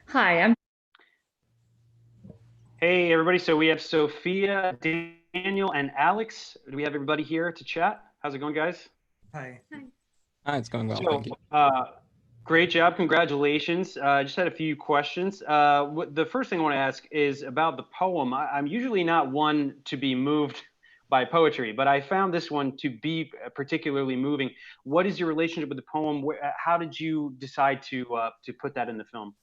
Hi, I'm Hey, everybody. So we have Sophia, Daniel, and Alex. Do we have everybody here to chat? How's it going, guys? Hi. Hi, it's going well. So, Thank you. great job. Congratulations. I just had a few questions. The first thing I want to ask is about the poem. I'm usually not one to be moved by poetry, but I found this one to be particularly moving. What is your relationship with the poem? How did you decide to put that in the film?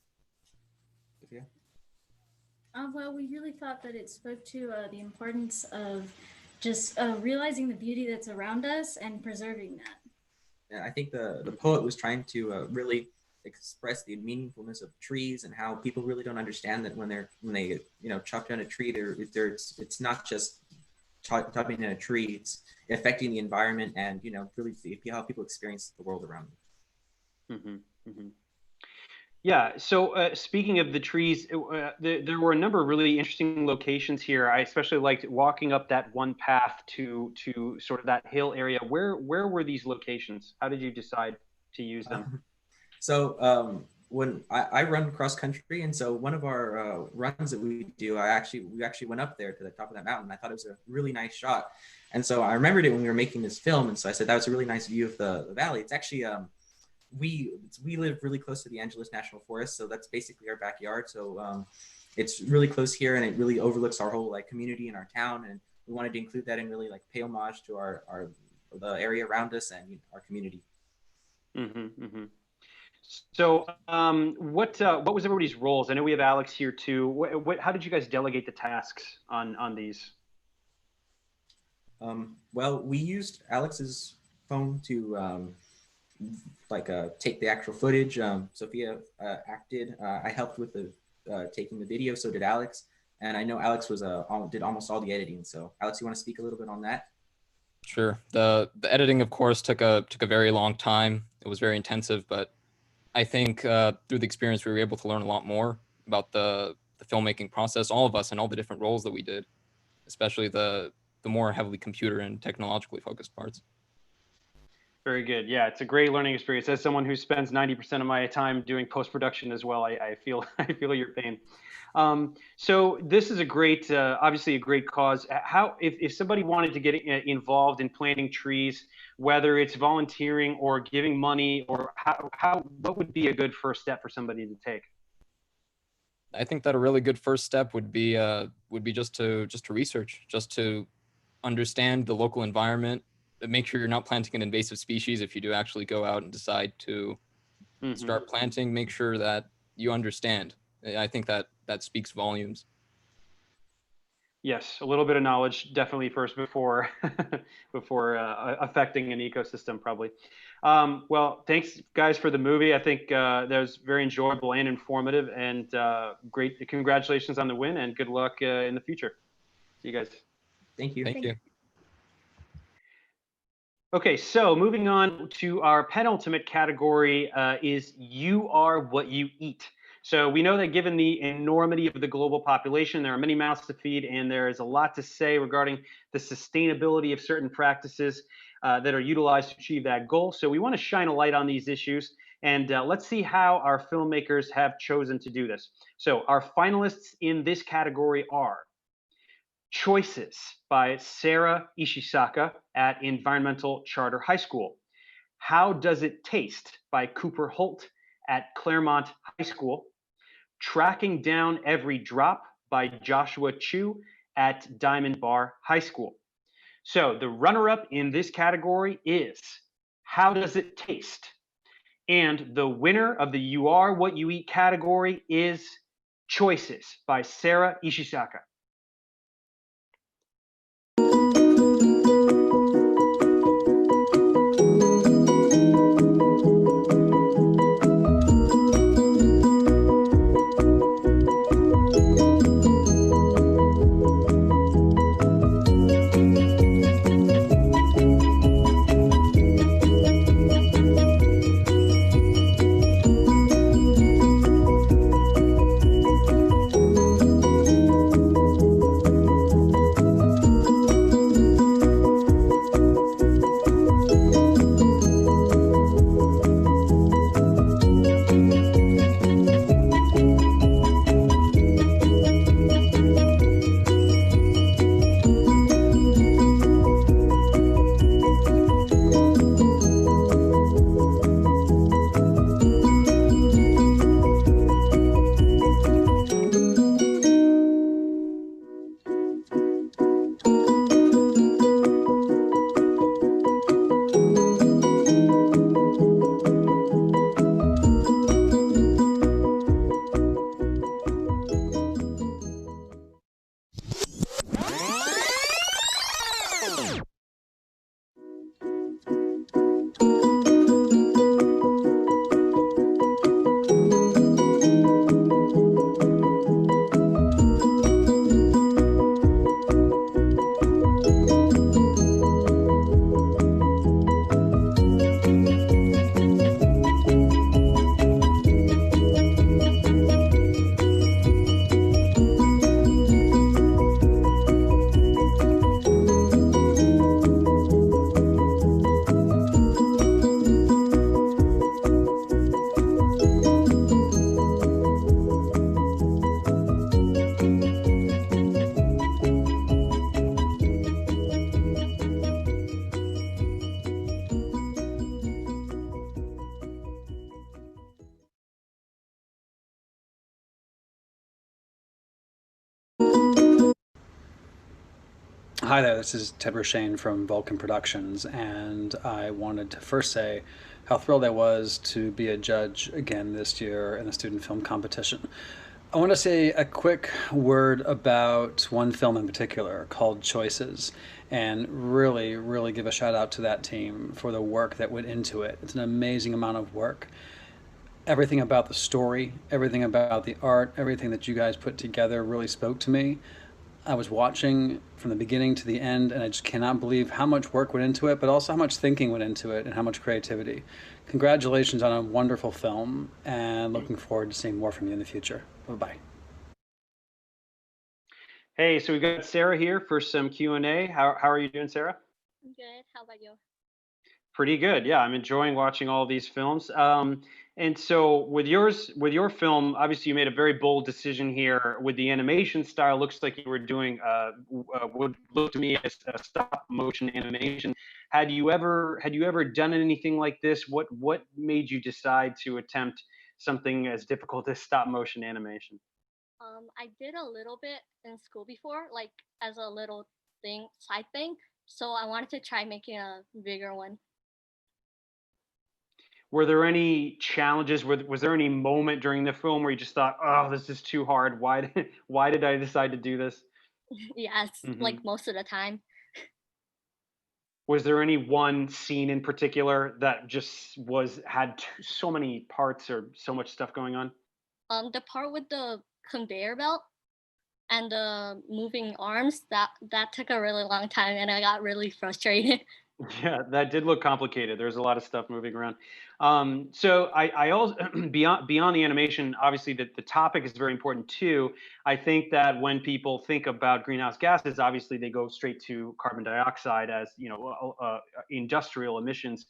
Well, we really thought that it spoke to the importance of just realizing the beauty that's around us and preserving that. Yeah, I think the poet was trying to really express the meaningfulness of trees and how people really don't understand that when they chop down a tree, it's not just chopping down a tree, it's affecting the environment and really how people experience the world around them. Mm-hmm, mm-hmm. Yeah, so speaking of the trees, there were a number of really interesting locations here. I especially liked walking up that one path to sort of that hill area. Where were these locations? How did you decide to use them? So when I run cross country, and so one of our runs that we do, we actually went up there to the top of that mountain. I thought it was a really nice shot, and so I remembered it when we were making this film, and so I said that was a really nice view of the valley. It's actually we live really close to the Angeles National Forest, so that's basically our backyard. So it's really close here, and it really overlooks our whole community and our town. And we wanted to include that and really pay homage to the area around us and our community. Mm-hmm, mm-hmm. So what was everybody's roles? I know we have Alex here too. How did you guys delegate the tasks on these? Well, we used Alex's phone to take the actual footage. Sophia acted. I helped with the taking the video. So did Alex. And I know Alex did almost all the editing. So Alex, you want to speak a little bit on that? Sure. The editing, of course, took a very long time. It was very intensive, but I think through the experience we were able to learn a lot more about the filmmaking process. All of us and all the different roles that we did, especially the more heavily computer and technologically focused parts. Very good. Yeah, it's a great learning experience. As someone who spends 90% of my time doing post-production as well, I feel your pain. So this is a great, obviously a great cause. How, if somebody wanted to get involved in planting trees, whether it's volunteering or giving money, or what would be a good first step for somebody to take? I think that a really good first step would be just to research, just to understand the local environment, make sure you're not planting an invasive species if you do actually go out and decide to start planting, make sure that you understand. I think that speaks volumes. Yes, a little bit of knowledge definitely first before affecting an ecosystem probably. Well, thanks guys for the movie. I think that was very enjoyable and informative, and great. Congratulations on the win and good luck in the future. See you guys. Thank you. Thank you. Okay, so moving on to our penultimate category is you are what you eat. So we know that given the enormity of the global population, there are many mouths to feed, and there is a lot to say regarding the sustainability of certain practices that are utilized to achieve that goal. So we want to shine a light on these issues, and let's see how our filmmakers have chosen to do this. So our finalists in this category are Choices by Sarah Ishisaka at Environmental Charter High School. How Does It Taste by Cooper Holt at Claremont High School. Tracking Down Every Drop by Joshua Chu at Diamond Bar High School. So the runner-up in this category is How Does It Taste? And the winner of the You Are What You Eat category is Choices by Sarah Ishisaka. Hi there, this is Ted Roshane from Vulcan Productions, and I wanted to first say how thrilled I was to be a judge again this year in the student film competition. I want to say a quick word about one film in particular called Choices, and really give a shout out to that team for the work that went into it. It's an amazing amount of work. Everything about the story, everything about the art, everything that you guys put together really spoke to me. I was watching from the beginning to the end, and I just cannot believe how much work went into it, but also how much thinking went into it and how much creativity. Congratulations on a wonderful film, and looking forward to seeing more from you in the future. Bye-bye. Hey, so we've got Sarah here for some Q&A. How are you doing, Sarah? I'm good. How about you? Pretty good. Yeah, I'm enjoying watching all these films. And so with your film, obviously you made a very bold decision here with the animation style. Looks like you were doing would look to me as a stop motion animation. Had you ever done anything like this? What made you decide to attempt something as difficult as stop motion animation? I did a little bit in school before, like as a little thing, side thing. So I wanted to try making a bigger one. Were there any challenges? Was there any moment during the film where you just thought, "Oh, this is too hard. Why did why did I decide to do this?" Yes, Hmm. like most of the time. Was there any one scene in particular that just had so many parts or so much stuff going on? The part with the conveyor belt and the moving arms, that took a really long time, and I got really frustrated. Yeah, that did look complicated. There's a lot of stuff moving around. So I also beyond the animation, obviously the topic is very important too. I think that when people think about greenhouse gases, obviously they go straight to carbon dioxide as industrial emissions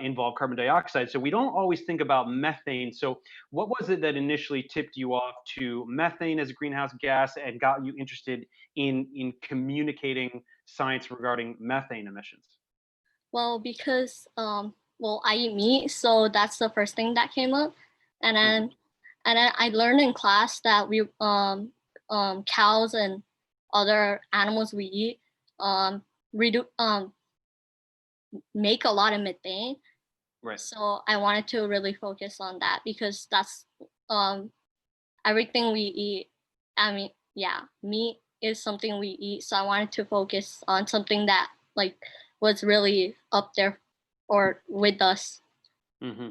involve carbon dioxide. So we don't always think about methane. So what was it that initially tipped you off to methane as a greenhouse gas and got you interested in communicating science regarding methane emissions? Well, because well, I eat meat, so that's the first thing that came up, and then Mhm. I learned in class that we cows and other animals we eat um redu- make a lot of methane. Right. So I wanted to really focus on that because that's um everything we eat. I mean, yeah, meat is something we eat, so I wanted to focus on something that like was really up there or with us. Hmm.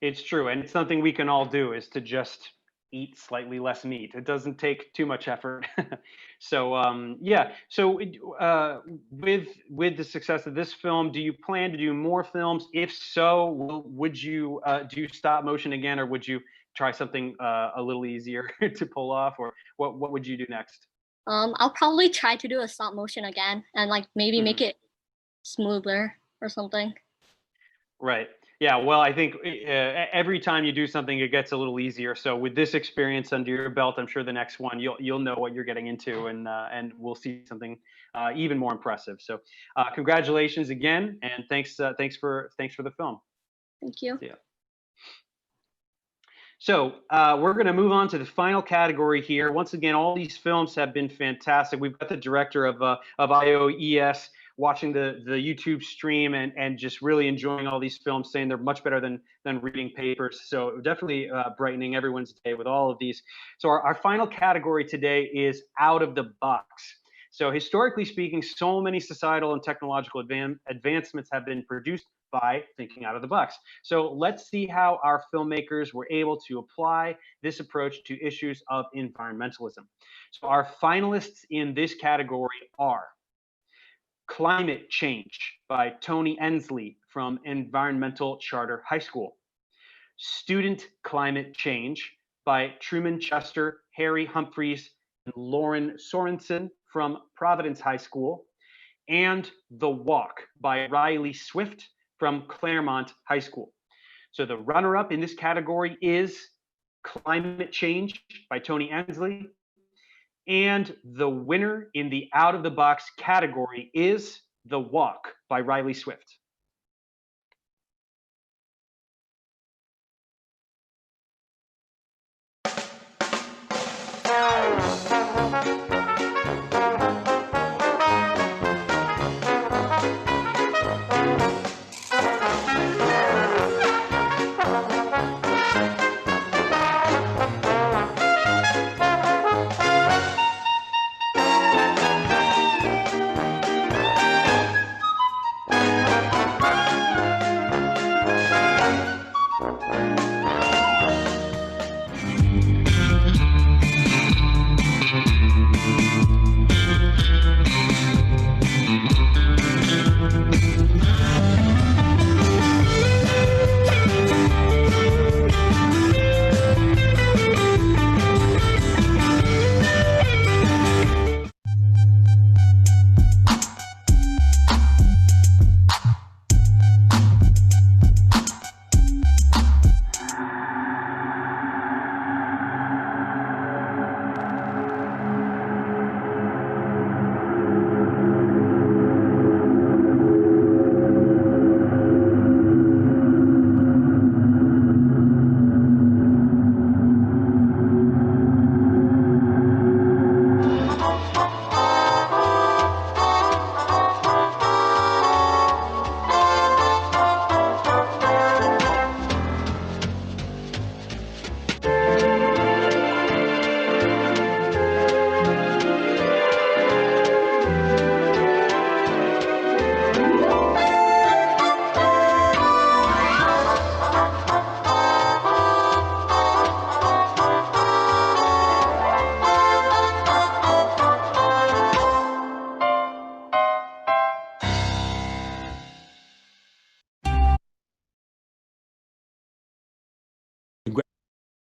It's true, and it's something we can all do is to just eat slightly less meat. It doesn't take too much effort. So yeah. So with the success of this film, do you plan to do more films? If so, would you do stop motion again, or would you try something a little easier to pull off, or what would you do next? I'll probably try to do a stop motion again and like maybe make Mhm. it smoother or something. Right. Yeah. Well, I think every time you do something, it gets a little easier. So with this experience under your belt, I'm sure the next one you'll know what you're getting into, and we'll see something even more impressive. So congratulations again, and thanks for the film. Thank you. See ya. So we're going to move on to the final category here. Once again, all these films have been fantastic. We've got the director of IOES watching the YouTube stream and just really enjoying all these films, saying they're much better than reading papers. So definitely brightening everyone's day with all of these. So our final category today is out of the box. So historically speaking, so many societal and technological advancements have been produced by thinking out of the box. So let's see how our filmmakers were able to apply this approach to issues of environmentalism. So our finalists in this category are Climate Change by Tony Ensley from Environmental Charter High School, Student Climate Change by Truman Chester, Harry Humphreys, and Lauren Sorensen from Providence High School, and The Walk by Riley Swift from Claremont High School. So the runner-up in this category is Climate Change by Tony Ensley. And the winner in the out of the box category is The Walk by Riley Swift.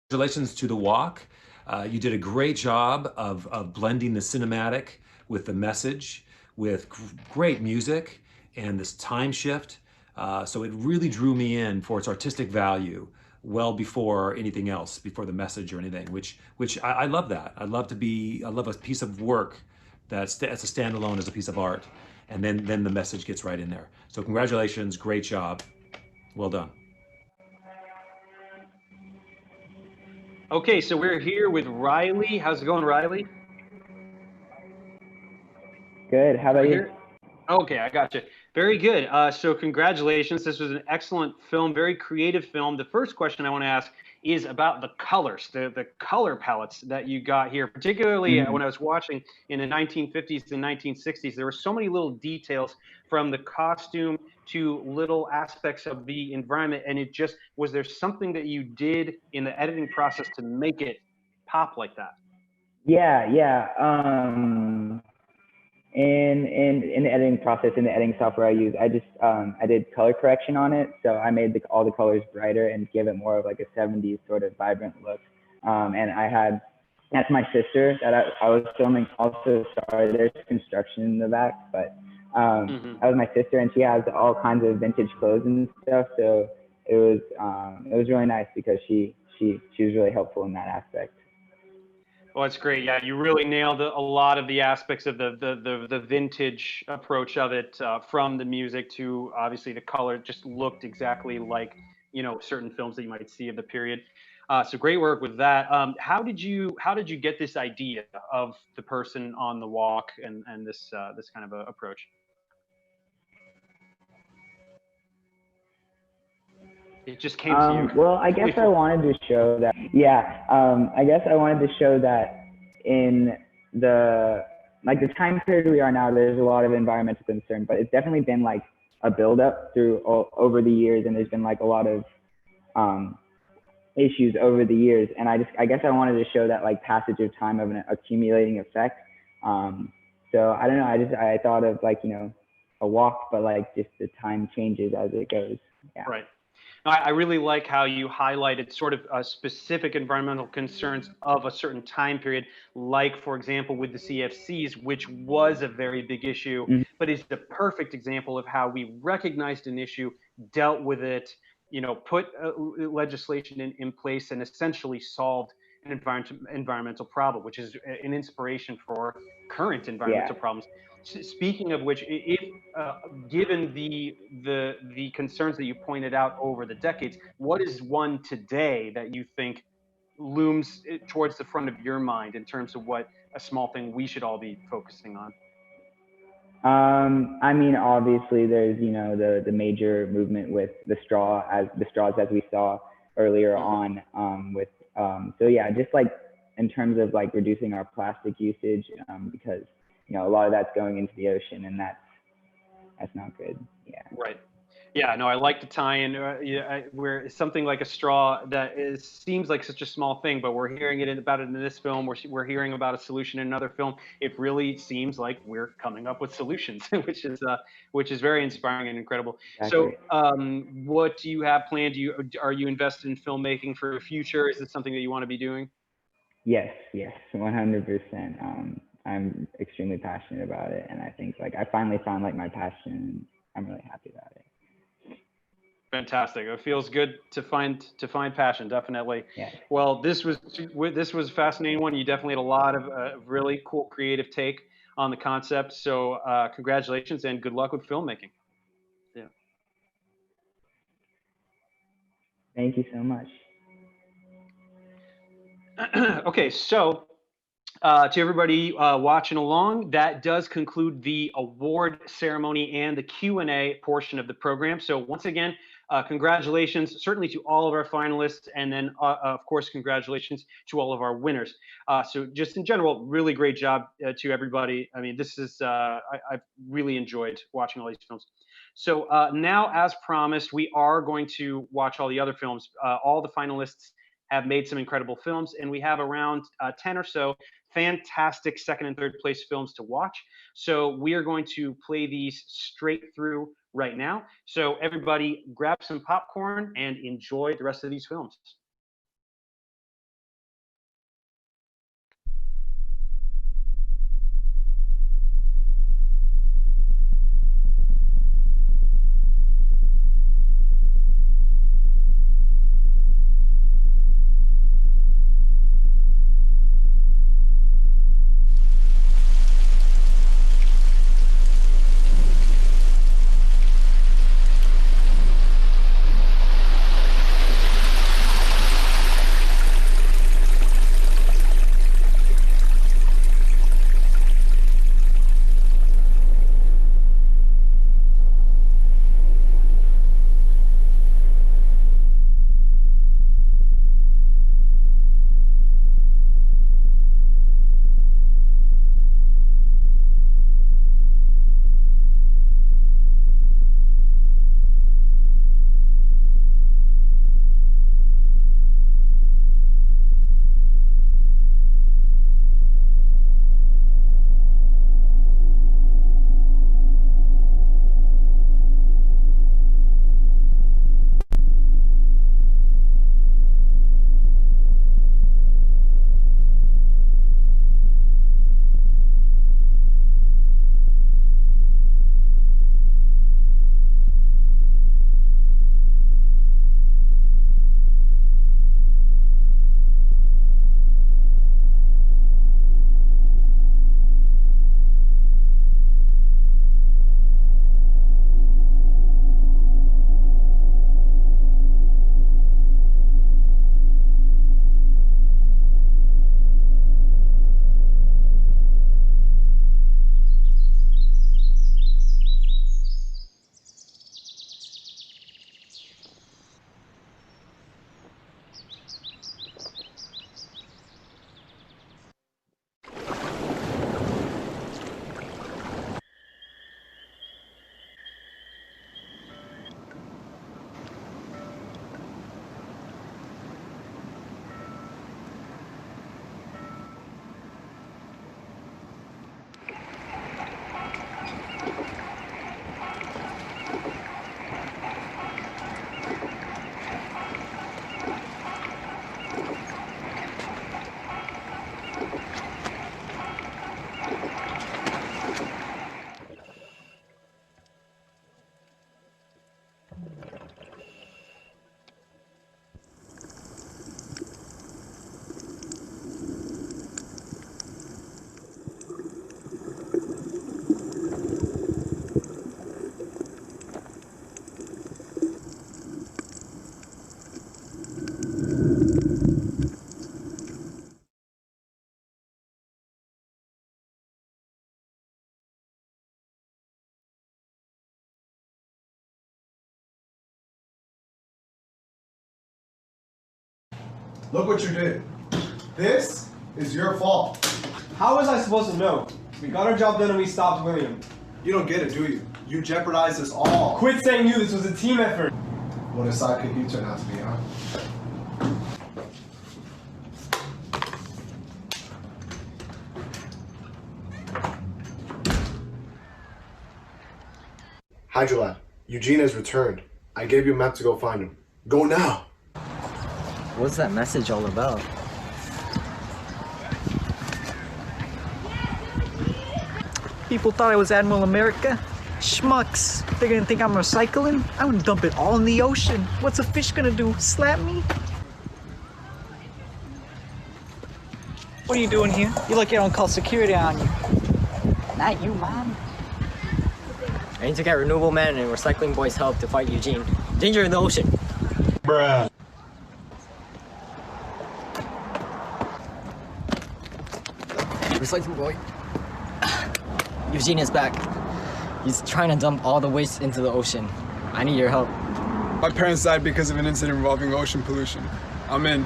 Congratulations to the walk. You did a great job of blending the cinematic with the message, with great music and this time shift. So it really drew me in for its artistic value well before anything else, before the message or anything, which I love that. I love a piece of work that's a standalone as a piece of art, and then the message gets right in there. So congratulations, great job. Well done. Okay, so we're here with Riley. How's it going, Riley? Good. How about you? Okay, I got you. Very good. So congratulations. This was an excellent film, very creative film. The first question I want to ask is about the colors, the color palettes that you got here, particularly when I was watching in the 1950s and 1960s. There were so many little details from the costume to little aspects of the environment. And it just, was there something that you did in the editing process to make it pop like that? Yeah. In the editing process, in the editing software I use, I did color correction on it. So I made all the colors brighter and give it more of like a 70s sort of vibrant look. And that's my sister that I was filming also. Sorry, there's construction in the back, but that was my sister, and she has all kinds of vintage clothes and stuff. So it was really nice because she was really helpful in that aspect. Well, that's great. Yeah, you really nailed a lot of the aspects of the vintage approach of it, from the music to obviously the color. It just looked exactly like, certain films that you might see of the period. So great work with that. How did you get this idea of the person on the walk and this kind of a approach? It just came to you. Well, I guess I wanted to show that. Yeah, I guess I wanted to show that in the time period we are now, there's a lot of environmental concern, but it's definitely been like a buildup over the years, and there's been like a lot of issues over the years, and I guess I wanted to show that like passage of time of an accumulating effect. So I don't know. I thought of like a walk, but like just the time changes as it goes. Yeah. Right. I really like how you highlighted sort of specific environmental concerns of a certain time period, like, for example, with the CFCs, which was a very big issue, but is the perfect example of how we recognized an issue, dealt with it, put legislation in place, and essentially solved an environmental problem, which is an inspiration for current environmental problems. Speaking of which, if given the concerns that you pointed out over the decades, what is one today that you think looms towards the front of your mind in terms of what a small thing we should all be focusing on? I mean, obviously, there's the major movement with the straws as we saw earlier on. So yeah, just like in terms of like reducing our plastic usage, because a lot of that's going into the ocean, and that's not good. Yeah. Right. Yeah, no, I like the tie-in. Where something like a straw seems like such a small thing, but we're hearing about it in this film. We're hearing about a solution in another film. It really seems like we're coming up with solutions, which is very inspiring and incredible. Exactly. So, what do you have planned? Are you invested in filmmaking for the future? Is it something that you want to be doing? Yes, yes, 100%. I'm extremely passionate about it, and I think like I finally found like my passion, and I'm really happy about it. Fantastic. It feels good to find passion. Definitely. Yeah. Well, this was a fascinating one. You definitely had a lot of really cool creative take on the concept. So congratulations and good luck with filmmaking. Yeah. Thank you so much. Okay, so to everybody watching along, that does conclude the award ceremony and the Q&A portion of the program. So once again, congratulations certainly to all of our finalists, and then of course congratulations to all of our winners. So just in general, really great job to everybody. I mean, this is I've really enjoyed watching all these films. So now, as promised, we are going to watch all the other films. All the finalists have made some incredible films, and we have around 10 or so fantastic second and third place films to watch. So we are going to play these straight through right now. So everybody grab some popcorn and enjoy the rest of these films. Look what you did. This is your fault. How was I supposed to know? We got our job done and we stopped William. You don't get it, do you? You jeopardized us all. Quit saying you, this was a team effort. What a sidekick you turned out to be, huh? Hydrolab, Eugene has returned. I gave you a map to go find him. Go now! What's that message all about? People thought I was Admiral America. Schmucks. They're gonna think I'm recycling? I'm gonna dump it all in the ocean. What's a fish gonna do? Slap me? What are you doing here? You're lucky I don't call security on you. Not you, Mom. I need to get Renewable Man and Recycling Boys help to fight Eugene. Danger in the ocean. Bruh. Recycling Boy. Eugene is back. He's trying to dump all the waste into the ocean. I need your help. My parents died because of an incident involving ocean pollution. I'm in.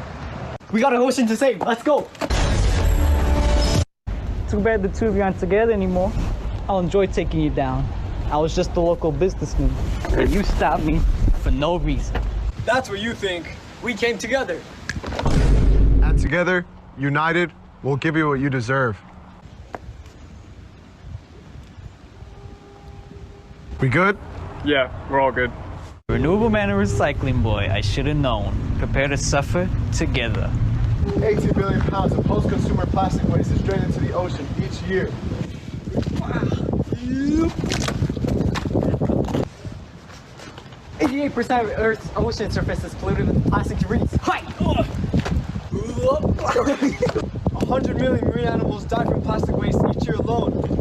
We got an ocean to save. Let's go. Too bad the two of you aren't together anymore. I'll enjoy taking you down. I was just a local businessman. But you stopped me for no reason. That's what you think. We came together. And together, united, we'll give you what you deserve. We good? Yeah, we're all good. Renewable Man and Recycling Boy, I should have known. Prepare to suffer together. 18 billion pounds of post-consumer plastic waste is drained into the ocean each year. 88% of Earth's ocean surface is polluted with plastic debris. Hi! 100 million marine animals die from plastic waste each year alone.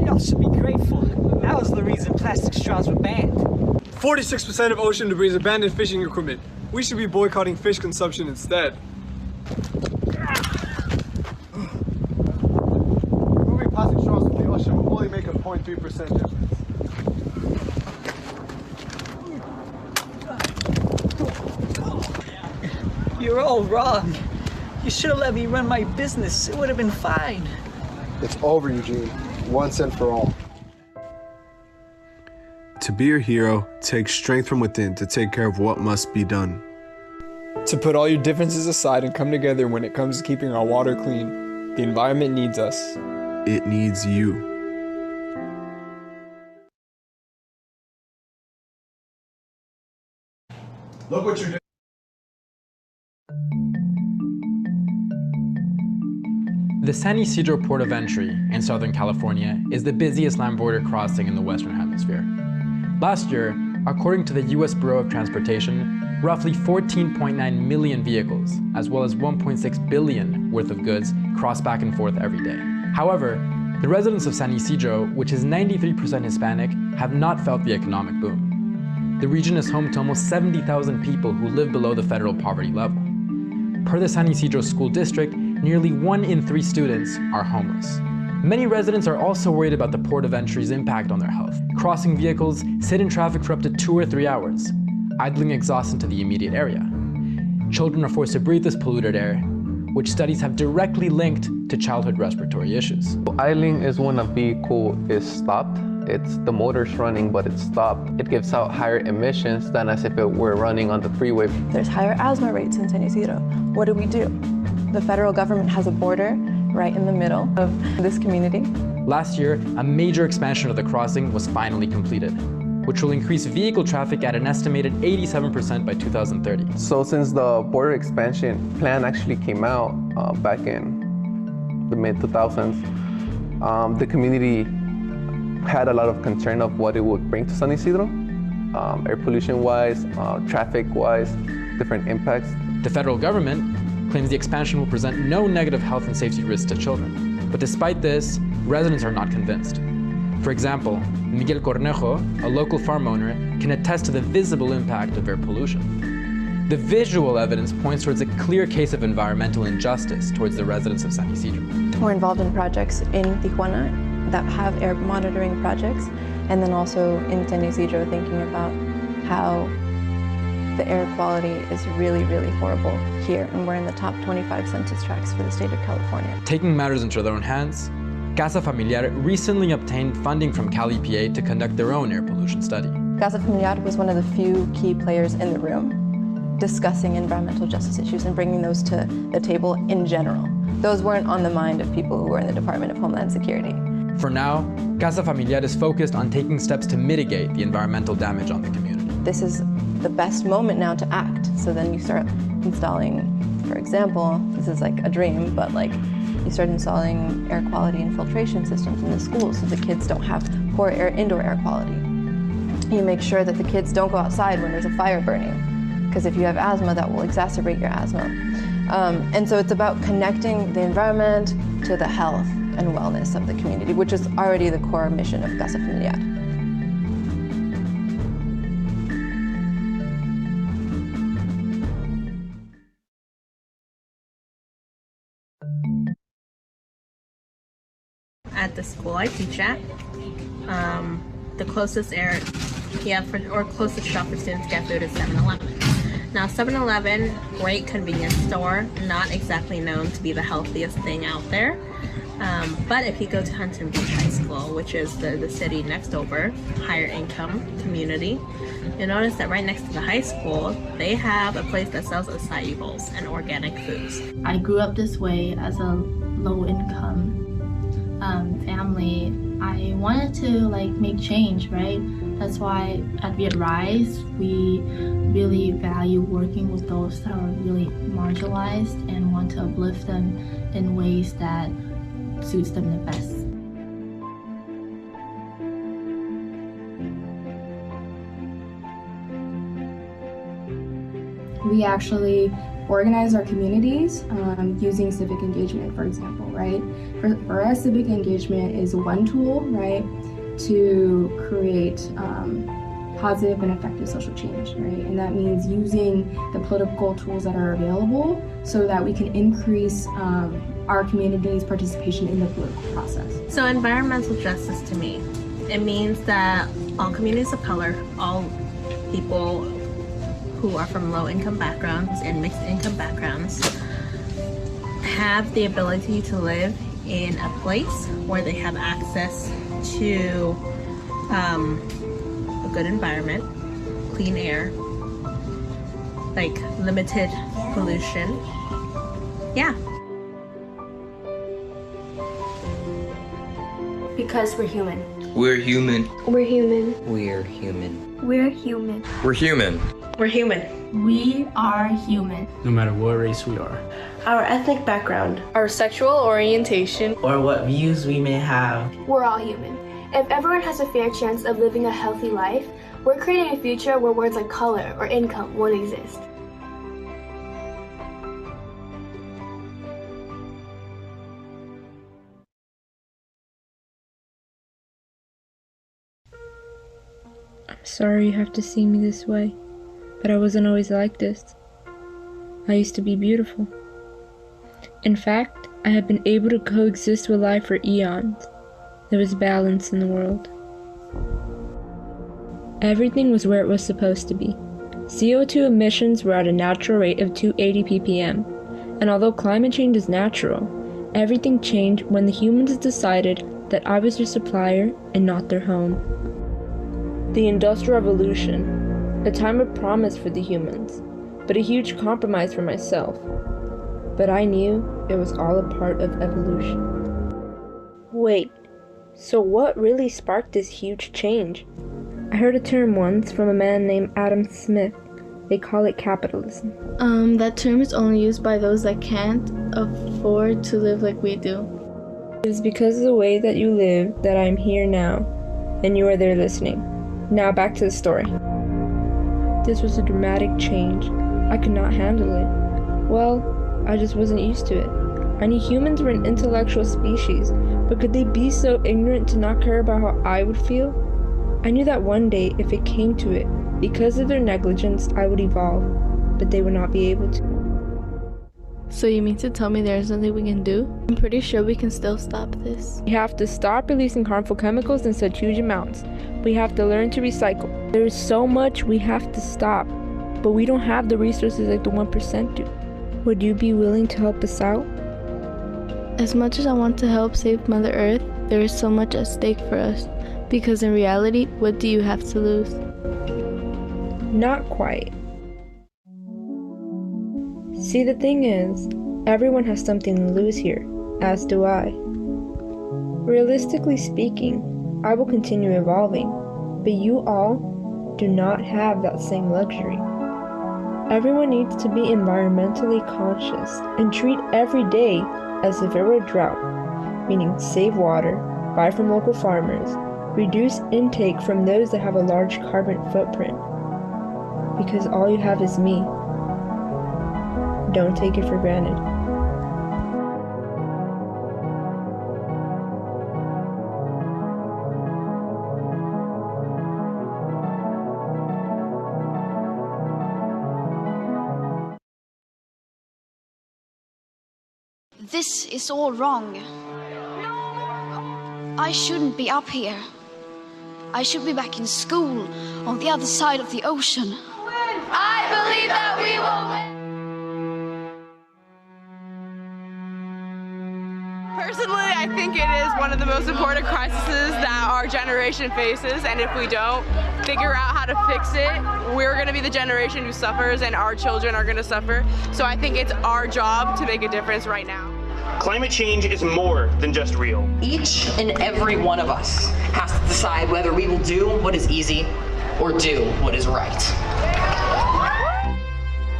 Y'all should be grateful. That was the reason plastic straws were banned. 46% of ocean debris is abandoned fishing equipment. We should be boycotting fish consumption instead. Removing plastic straws from the ocean will only make a 0.3% difference. You're all wrong. You should have let me run my business. It would have been fine. It's over, Eugene. Once and for all. To be your hero, take strength from within to take care of what must be done. To put all your differences aside and come together when it comes to keeping our water clean. The environment needs us. It needs you. Look what you're doing. The San Ysidro Port of Entry in Southern California is the busiest land border crossing in the Western Hemisphere. Last year, according to the US Bureau of Transportation, roughly 14.9 million vehicles, as well as 1.6 billion worth of goods, cross back and forth every day. However, the residents of San Ysidro, which is 93% Hispanic, have not felt the economic boom. The region is home to almost 70,000 people who live below the federal poverty level. Per the San Ysidro School District, nearly 1 in 3 students are homeless. Many residents are also worried about the port of entry's impact on their health. Crossing vehicles sit in traffic for up to 2 or 3 hours, idling exhaust into the immediate area. Children are forced to breathe this polluted air, which studies have directly linked to childhood respiratory issues. Idling is when a vehicle is stopped. It's the motor's running, but it's stopped. It gives out higher emissions than as if it were running on the freeway. There's higher asthma rates in San Ysidro. What do? The federal government has a border right in the middle of this community. Last year, a major expansion of the crossing was finally completed, which will increase vehicle traffic at an estimated 87% by 2030. So since the border expansion plan actually came out back in the mid-2000s, the community had a lot of concern of what it would bring to San Ysidro, air pollution-wise, traffic-wise, different impacts. The federal government claims the expansion will present no negative health and safety risks to children. But despite this, residents are not convinced. For example, Miguel Cornejo, a local farm owner, can attest to the visible impact of air pollution. The visual evidence points towards a clear case of environmental injustice towards the residents of San Ysidro. We're involved in projects in Tijuana that have air monitoring projects, and then also in San Ysidro thinking about how the air quality is really, really horrible here, and we're in the top 25 census tracts for the state of California. Taking matters into their own hands, Casa Familiar recently obtained funding from Cali PA to conduct their own air pollution study. Casa Familiar was one of the few key players in the room discussing environmental justice issues and bringing those to the table in general. Those weren't on the mind of people who were in the Department of Homeland Security. For now, Casa Familiar is focused on taking steps to mitigate the environmental damage on the community. This is the best moment now to act. So then you start installing, for example, this is like a dream, but like you start installing air quality and filtration systems in the schools so the kids don't have poor indoor air quality. You make sure that the kids don't go outside when there's a fire burning, because if you have asthma, that will exacerbate your asthma. And so it's about connecting the environment to the health and wellness of the community, which is already the core mission of Casa Familiar. At the school I teach at, the closest closest shop for students to get food is 7-Eleven. Now 7-Eleven, great convenience store, not exactly known to be the healthiest thing out there. But if you go to Huntington Beach High School, which is the city next over, higher income community, you'll notice that right next to the high school, they have a place that sells acai bowls and organic foods. I grew up this way as a low income family. I wanted to make change, right? That's why at Viet Rise, we really value working with those that are really marginalized and want to uplift them in ways that suits them the best. We actually organize our communities using civic engagement, for example, right? For us, civic engagement is one tool, right, to create positive and effective social change, right? And that means using the political tools that are available so that we can increase our community's participation in the political process. So environmental justice to me, it means that all communities of color, all people who are from low-income backgrounds and mixed-income backgrounds have the ability to live in a place where they have access to a good environment, clean air, limited pollution. Yeah. Because we're human. We're human. We're human. We're human. We're human. We're human. We're human. We are human. No matter what race we are. Our ethnic background. Our sexual orientation. Or what views we may have. We're all human. If everyone has a fair chance of living a healthy life, we're creating a future where words like color or income won't exist. I'm sorry you have to see me this way, but I wasn't always like this. I used to be beautiful. In fact, I have been able to coexist with life for eons. There was balance in the world. Everything was where it was supposed to be. CO2 emissions were at a natural rate of 280 ppm, and although climate change is natural, everything changed when the humans decided that I was their supplier and not their home. The Industrial Revolution, a time of promise for the humans, but a huge compromise for myself. But I knew it was all a part of evolution. Wait, so what really sparked this huge change? I heard a term once from a man named Adam Smith. They call it capitalism. That term is only used by those that can't afford to live like we do. It was because of the way that you live that I'm here now, and you are there listening. Now back to the story. This was a dramatic change. I could not handle it. Well, I just wasn't used to it. I knew humans were an intellectual species, but could they be so ignorant to not care about how I would feel? I knew that one day, if it came to it, because of their negligence, I would evolve, but they would not be able to. So you mean to tell me there's nothing we can do? I'm pretty sure we can still stop this. We have to stop releasing harmful chemicals in such huge amounts. We have to learn to recycle. There is so much we have to stop, but we don't have the resources like the 1% do. Would you be willing to help us out? As much as I want to help save Mother Earth, there is so much at stake for us. Because in reality, what do you have to lose? Not quite. See, the thing is, everyone has something to lose here, as do I. Realistically speaking, I will continue evolving, but you all do not have that same luxury. Everyone needs to be environmentally conscious and treat every day as if it were a drought, meaning save water, buy from local farmers, reduce intake from those that have a large carbon footprint. Because all you have is me. Don't take it for granted. This is all wrong. I shouldn't be up here. I should be back in school on the other side of the ocean. I believe that we will win. Personally, I think it is one of the most important crises that our generation faces, and if we don't figure out how to fix it, we're going to be the generation who suffers and our children are going to suffer. So I think it's our job to make a difference right now. Climate change is more than just real. Each and every one of us has to decide whether we will do what is easy or do what is right.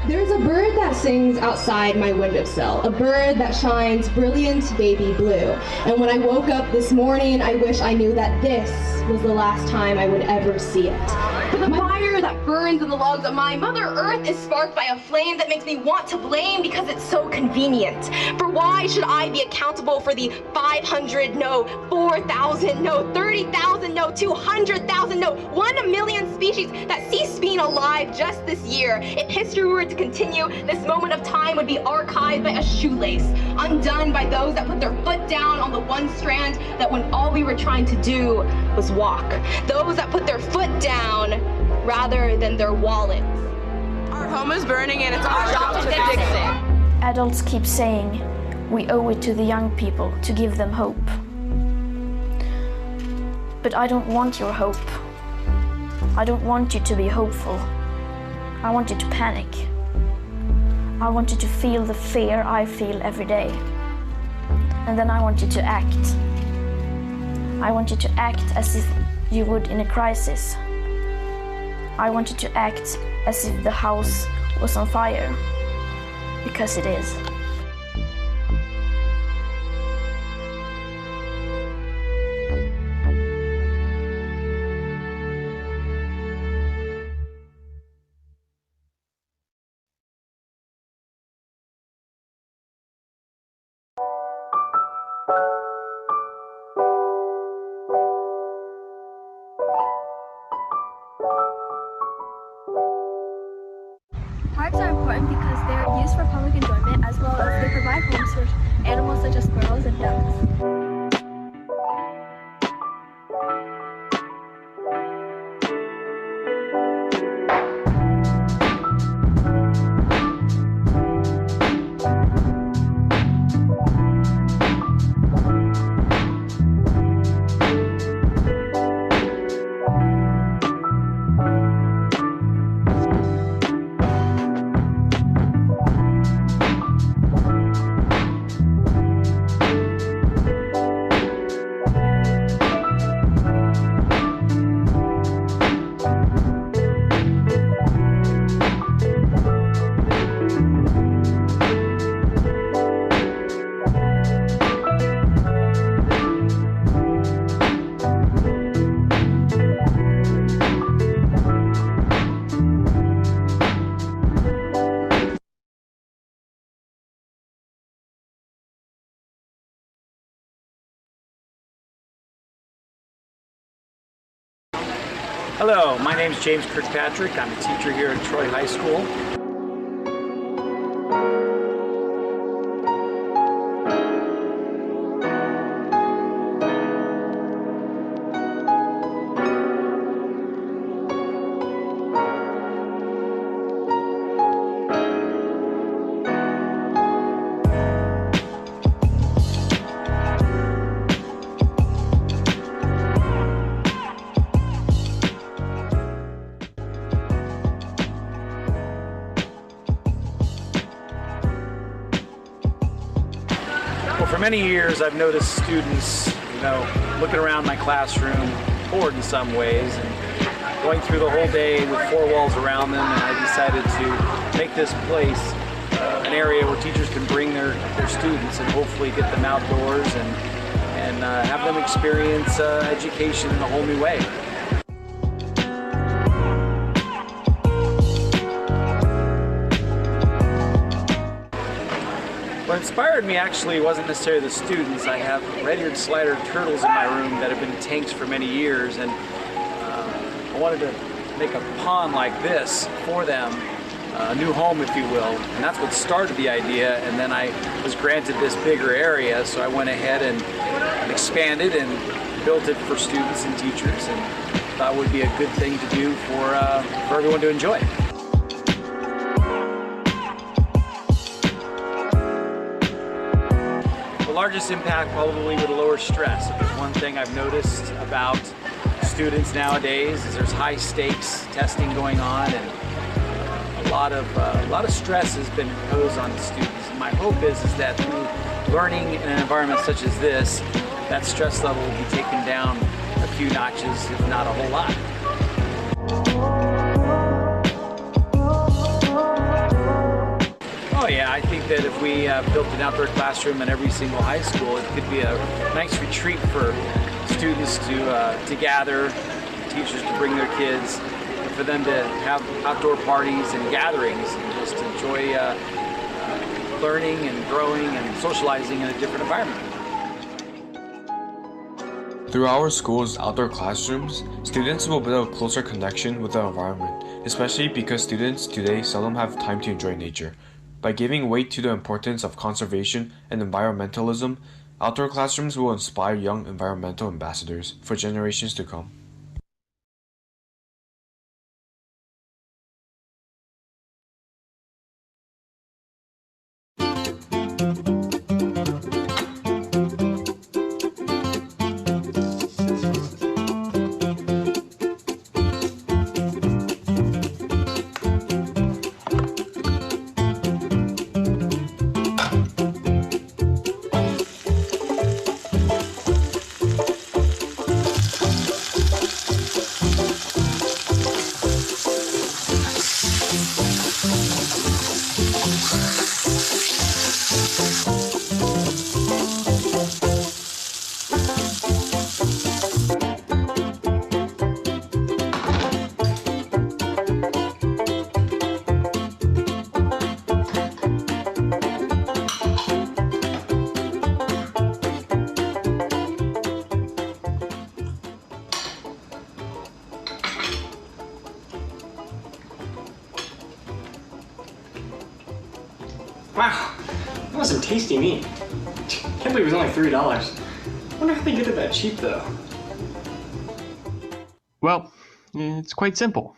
There's a bird that sings outside my windowsill, a bird that shines brilliant baby blue. And when I woke up this morning, I wish I knew that this was the last time I would ever see it. For the fire that burns in the logs of my Mother Earth is sparked by a flame that makes me want to blame because it's so convenient. For why should I be accountable for the 500 no, 4,000 no, 30,000 no, 200,000 no, 1 million species that ceased being alive just this year? If history were to continue, this moment of time would be archived by a shoelace, undone by those that put their foot down on the one strand that when all we were trying to do was walk. Those that put their foot down rather than their wallets. Our home is burning and it's our job to fix it. Adults keep saying we owe it to the young people to give them hope. But I don't want your hope. I don't want you to be hopeful. I want you to panic. I want you to feel the fear I feel every day. And then I want you to act. I want you to act as if you would in a crisis. I want you to act as if the house was on fire. Because it is. Parks are important because they are used for public enjoyment as well as they provide homes for animals such as squirrels and ducks. Hello, my name is James Kirkpatrick. I'm a teacher here at Troy High School. For many years, I've noticed students, looking around my classroom, bored in some ways, and going through the whole day with four walls around them, and I decided to make this place an area where teachers can bring their students and hopefully get them outdoors and have them experience education in a whole new way. What inspired me actually wasn't necessarily the students. I have red-eared slider turtles in my room that have been in tanks for many years, and I wanted to make a pond like this for them, a new home if you will, and that's what started the idea. And then I was granted this bigger area, so I went ahead and expanded and built it for students and teachers, and thought it would be a good thing to do for everyone to enjoy. The largest impact probably with lower stress. If there's one thing I've noticed about students nowadays is there's high stakes testing going on, and a lot of stress has been imposed on the students. And my hope is that through learning in an environment such as this, that stress level will be taken down a few notches, if not a whole lot. Oh yeah, I think that if we built an outdoor classroom in every single high school, it could be a nice retreat for students to gather, teachers to bring their kids, and for them to have outdoor parties and gatherings and just enjoy learning and growing and socializing in a different environment. Through our school's outdoor classrooms, students will build a closer connection with the environment, especially because students today seldom have time to enjoy nature. By giving weight to the importance of conservation and environmentalism, outdoor classrooms will inspire young environmental ambassadors for generations to come. Wow, that was some tasty meat. Can't believe it was only $3. I wonder how they get it that cheap though. Well, it's quite simple.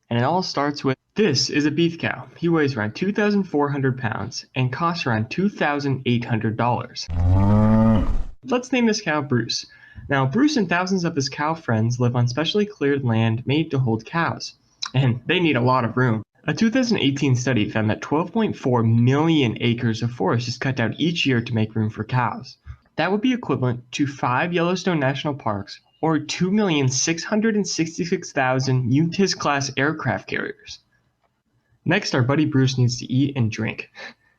And it all starts with, this is a beef cow. He weighs around 2,400 pounds and costs around $2,800. Let's name this cow Bruce. Now, Bruce and thousands of his cow friends live on specially cleared land made to hold cows. And they need a lot of room. A 2018 study found that 12.4 million acres of forest is cut down each year to make room for cows. That would be equivalent to 5 Yellowstone National Parks or 2,666,000 UTIS-class aircraft carriers. Next, our buddy Bruce needs to eat and drink.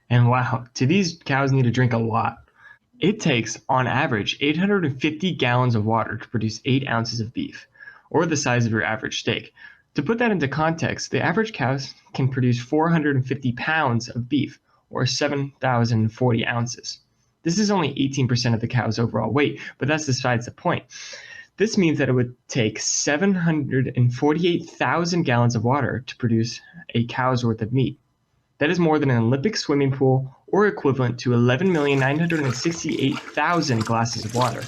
And wow, do these cows need to drink a lot. It takes, on average, 850 gallons of water to produce 8 ounces of beef, or the size of your average steak. To put that into context, the average cows can produce 450 pounds of beef, or 7,040 ounces. This is only 18% of the cow's overall weight, but that's besides the point. This means that it would take 748,000 gallons of water to produce a cow's worth of meat. That is more than an Olympic swimming pool, or equivalent to 11,968,000 glasses of water.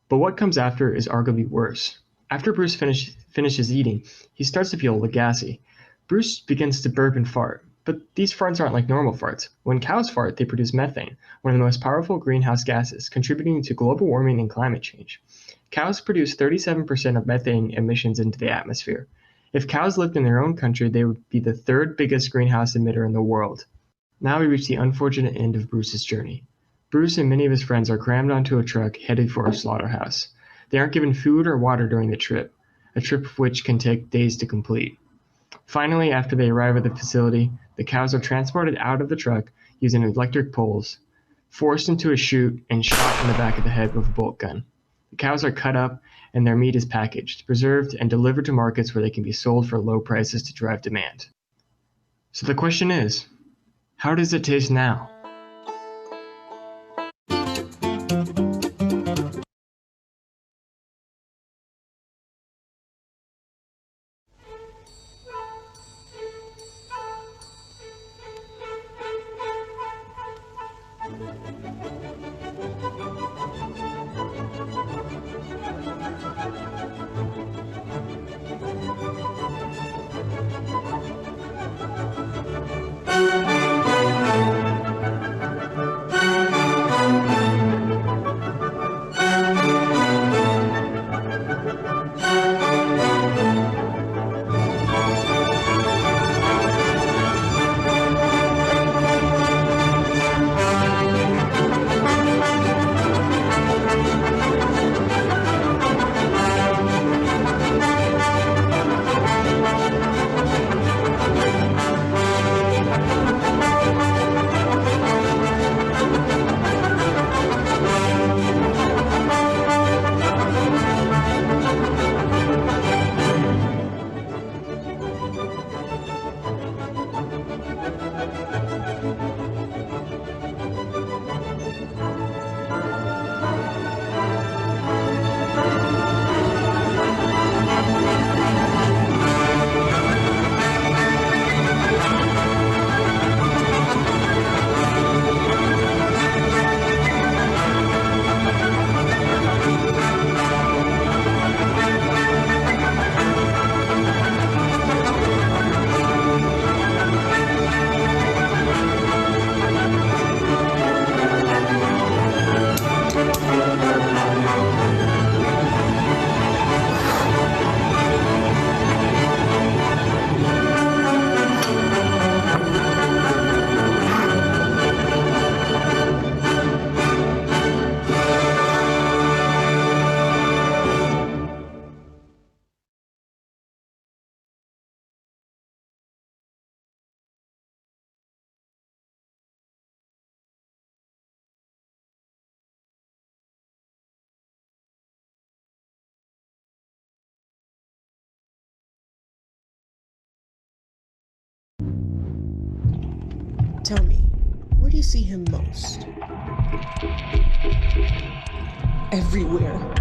But what comes after is arguably worse. After Bruce finishes eating, he starts to feel a little gassy. Bruce begins to burp and fart, but these farts aren't like normal farts. When cows fart, they produce methane, one of the most powerful greenhouse gases, contributing to global warming and climate change. Cows produce 37% of methane emissions into the atmosphere. If cows lived in their own country, they would be the third biggest greenhouse emitter in the world. Now we reach the unfortunate end of Bruce's journey. Bruce and many of his friends are crammed onto a truck headed for a slaughterhouse. They aren't given food or water during the trip, a trip which can take days to complete. Finally, after they arrive at the facility, the cows are transported out of the truck using electric poles, forced into a chute, and shot in the back of the head with a bolt gun. The cows are cut up and their meat is packaged, preserved, and delivered to markets where they can be sold for low prices to drive demand. So the question is, how does it taste now? Tell me, where do you see him most? Everywhere.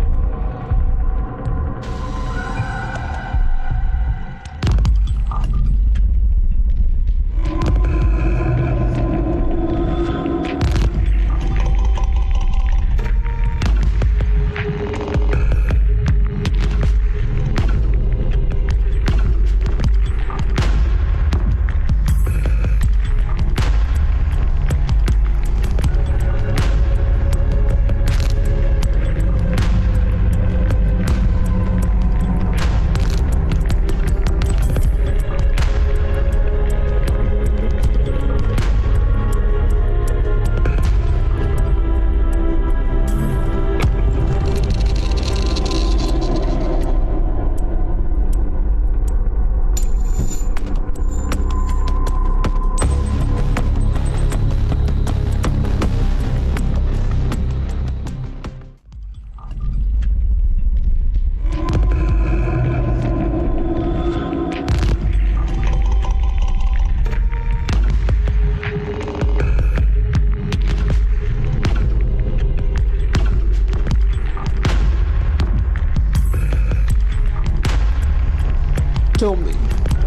Tell me,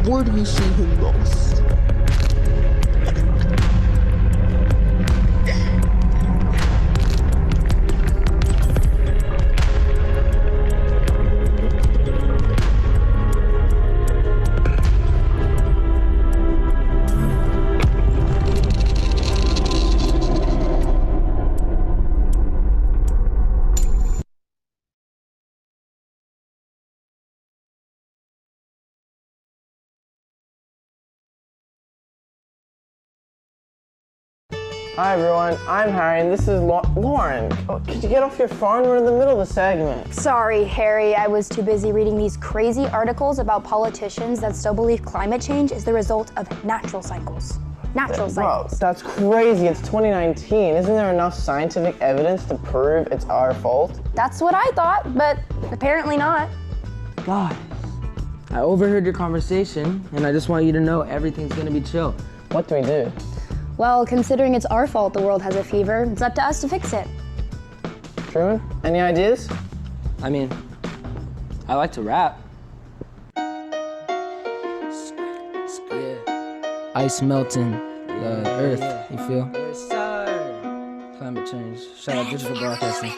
where do you see him most? Hi everyone, I'm Harry and this is Lauren. Oh, could you get off your phone? We're in the middle of the segment. Sorry, Harry, I was too busy reading these crazy articles about politicians that still believe climate change is the result of natural cycles. Natural cycles. Bro, that's crazy. It's 2019. Isn't there enough scientific evidence to prove it's our fault? That's what I thought, but apparently not. God, I overheard your conversation and I just want you to know everything's gonna be chill. What do we do? Well, considering it's our fault the world has a fever, it's up to us to fix it. Truman, any ideas? I mean, I like to rap. Ice melting the earth, you feel? Yes, sir. Climate change. Shout out digital broadcasting.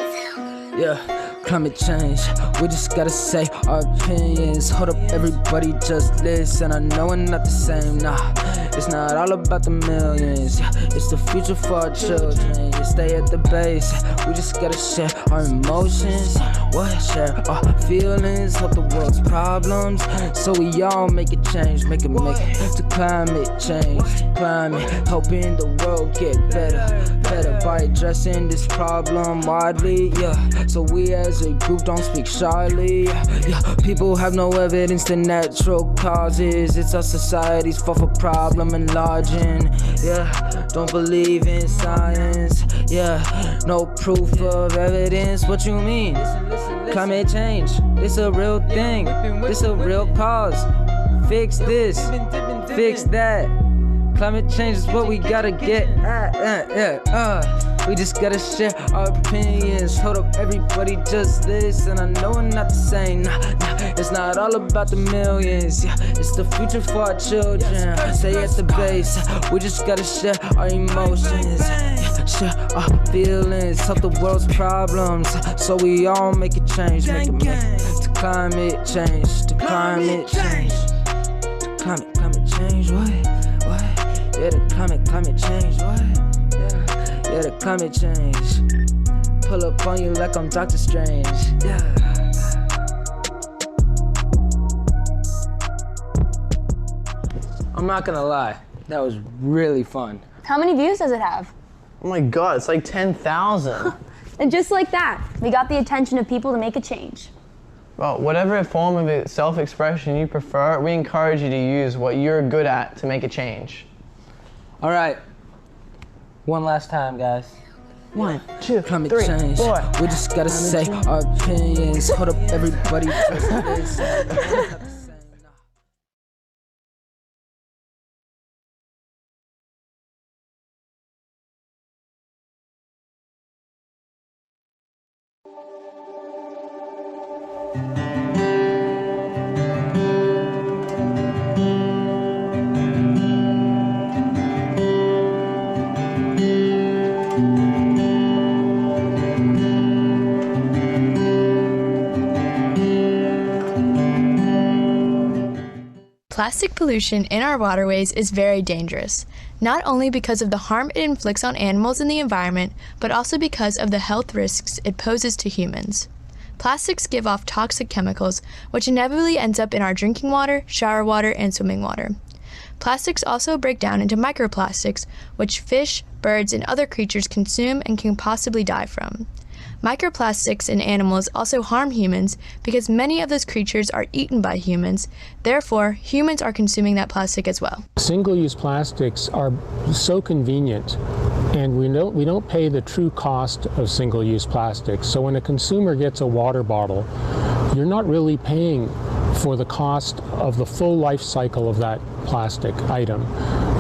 Yeah, climate change. We just gotta say our opinions. Hold up, everybody, just listen. I know we're not the same, nah. It's not all about the millions. Yeah, it's the future for our children. You stay at the base. We just gotta share our emotions. What? Share our feelings. Help the world's problems. So we all make a change. Make it to climate change. Climate, helping the world get better by addressing this problem widely. Yeah, so we as a group don't speak shyly. Yeah, people have no evidence to natural causes. It's our society's fault for problem enlarging. Yeah, don't believe in science. Yeah, no proof of evidence. What you mean? Climate change, this a real thing. This a real cause. Fix this, fix that. Climate change is what we gotta get at. We just gotta share our opinions. Hold up, everybody, just listen. I know we're not the same. Nah, it's not all about the millions. Yeah, it's the future for our children. Stay at the base. We just gotta share our emotions. Yeah, share our feelings. Help the world's problems. So we all make a change. Make to climate change. To climate change. To climate change. What? Yeah, the climate change, what? Yeah, the climate change. Pull up on you like I'm Dr. Strange, yeah. I'm not gonna lie, that was really fun. How many views does it have? Oh my God, it's like 10,000. And just like that, we got the attention of people to make a change. Well, whatever form of self-expression you prefer, we encourage you to use what you're good at to make a change. All right, one last time, guys. 1, 2, climate 3, change. 4. We just gotta say our opinions. Hold up, everybody. Plastic pollution in our waterways is very dangerous, not only because of the harm it inflicts on animals and the environment, but also because of the health risks it poses to humans. Plastics give off toxic chemicals, which inevitably ends up in our drinking water, shower water, and swimming water. Plastics also break down into microplastics, which fish, birds, and other creatures consume and can possibly die from. Microplastics in animals also harm humans because many of those creatures are eaten by humans. Therefore, humans are consuming that plastic as well. Single-use plastics are so convenient, and we don't pay the true cost of single-use plastics. So when a consumer gets a water bottle, you're not really paying for the cost of the full life cycle of that plastic item.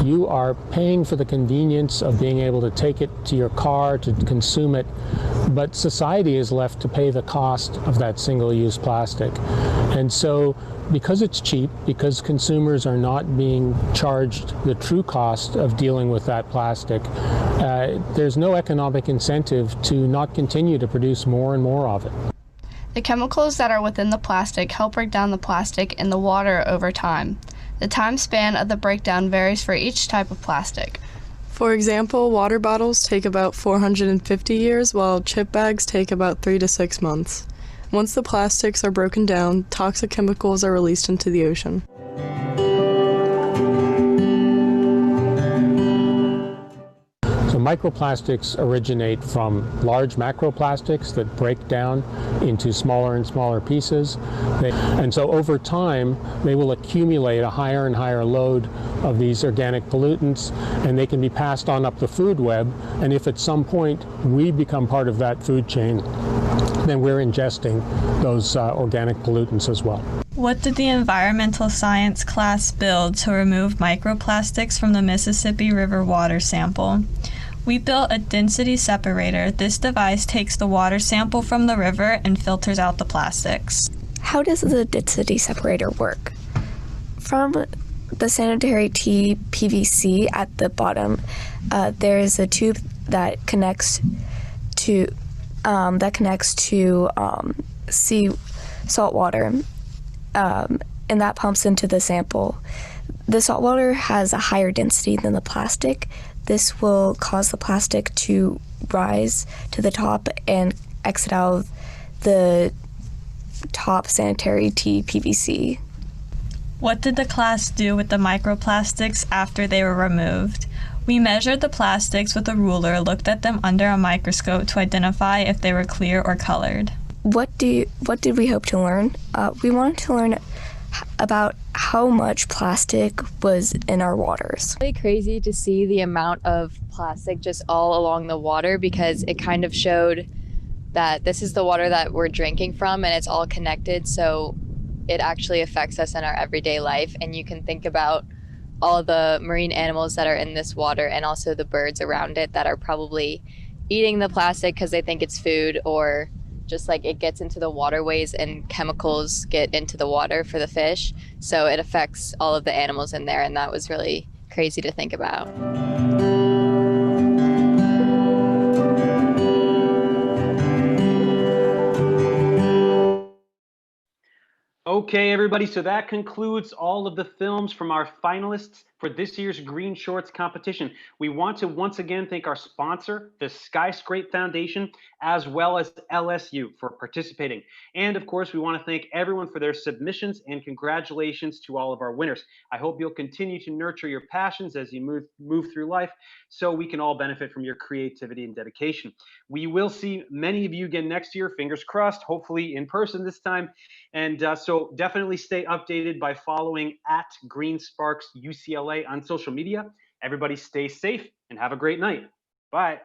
You are paying for the convenience of being able to take it to your car, to consume it, but society is left to pay the cost of that single-use plastic. And so because it's cheap, because consumers are not being charged the true cost of dealing with that plastic, there's no economic incentive to not continue to produce more and more of it. The chemicals that are within the plastic help break down the plastic in the water over time. The time span of the breakdown varies for each type of plastic. For example, water bottles take about 450 years, while chip bags take about 3 to 6 months. Once the plastics are broken down, toxic chemicals are released into the ocean. So microplastics originate from large macroplastics that break down into smaller and smaller pieces. And so over time, they will accumulate a higher and higher load of these organic pollutants, and they can be passed on up the food web. And if at some point we become part of that food chain, then we're ingesting those organic pollutants as well. What did the environmental science class build to remove microplastics from the Mississippi River water sample? We built a density separator. This device takes the water sample from the river and filters out the plastics. How does the density separator work? From the sanitary tea PVC at the bottom, there is a tube that connects to sea salt water, and that pumps into the sample. The salt water has a higher density than the plastic. This will cause the plastic to rise to the top and exit out of the top sanitary tea PVC. What did the class do with the microplastics after they were removed? We measured the plastics with a ruler, looked at them under a microscope to identify if they were clear or colored. What did we hope to learn? We wanted to learn about how much plastic was in our waters. It's really crazy to see the amount of plastic just all along the water, because it kind of showed that this is the water that we're drinking from and it's all connected, so it actually affects us in our everyday life. And you can think about all the marine animals that are in this water and also the birds around it that are probably eating the plastic because they think it's food, or just like it gets into the waterways and chemicals get into the water for the fish. So it affects all of the animals in there, and that was really crazy to think about. Okay, everybody, so that concludes all of the films from our finalists for this year's Green Shorts competition. We want to once again thank our sponsor, the Skyscrape Foundation, as well as LSU for participating. And of course, we want to thank everyone for their submissions, and congratulations to all of our winners. I hope you'll continue to nurture your passions as you move through life, so we can all benefit from your creativity and dedication. We will see many of you again next year, fingers crossed, hopefully in person this time. And so definitely stay updated by following @GreenSparksUCLA on social media. Everybody stay safe and have a great night. Bye.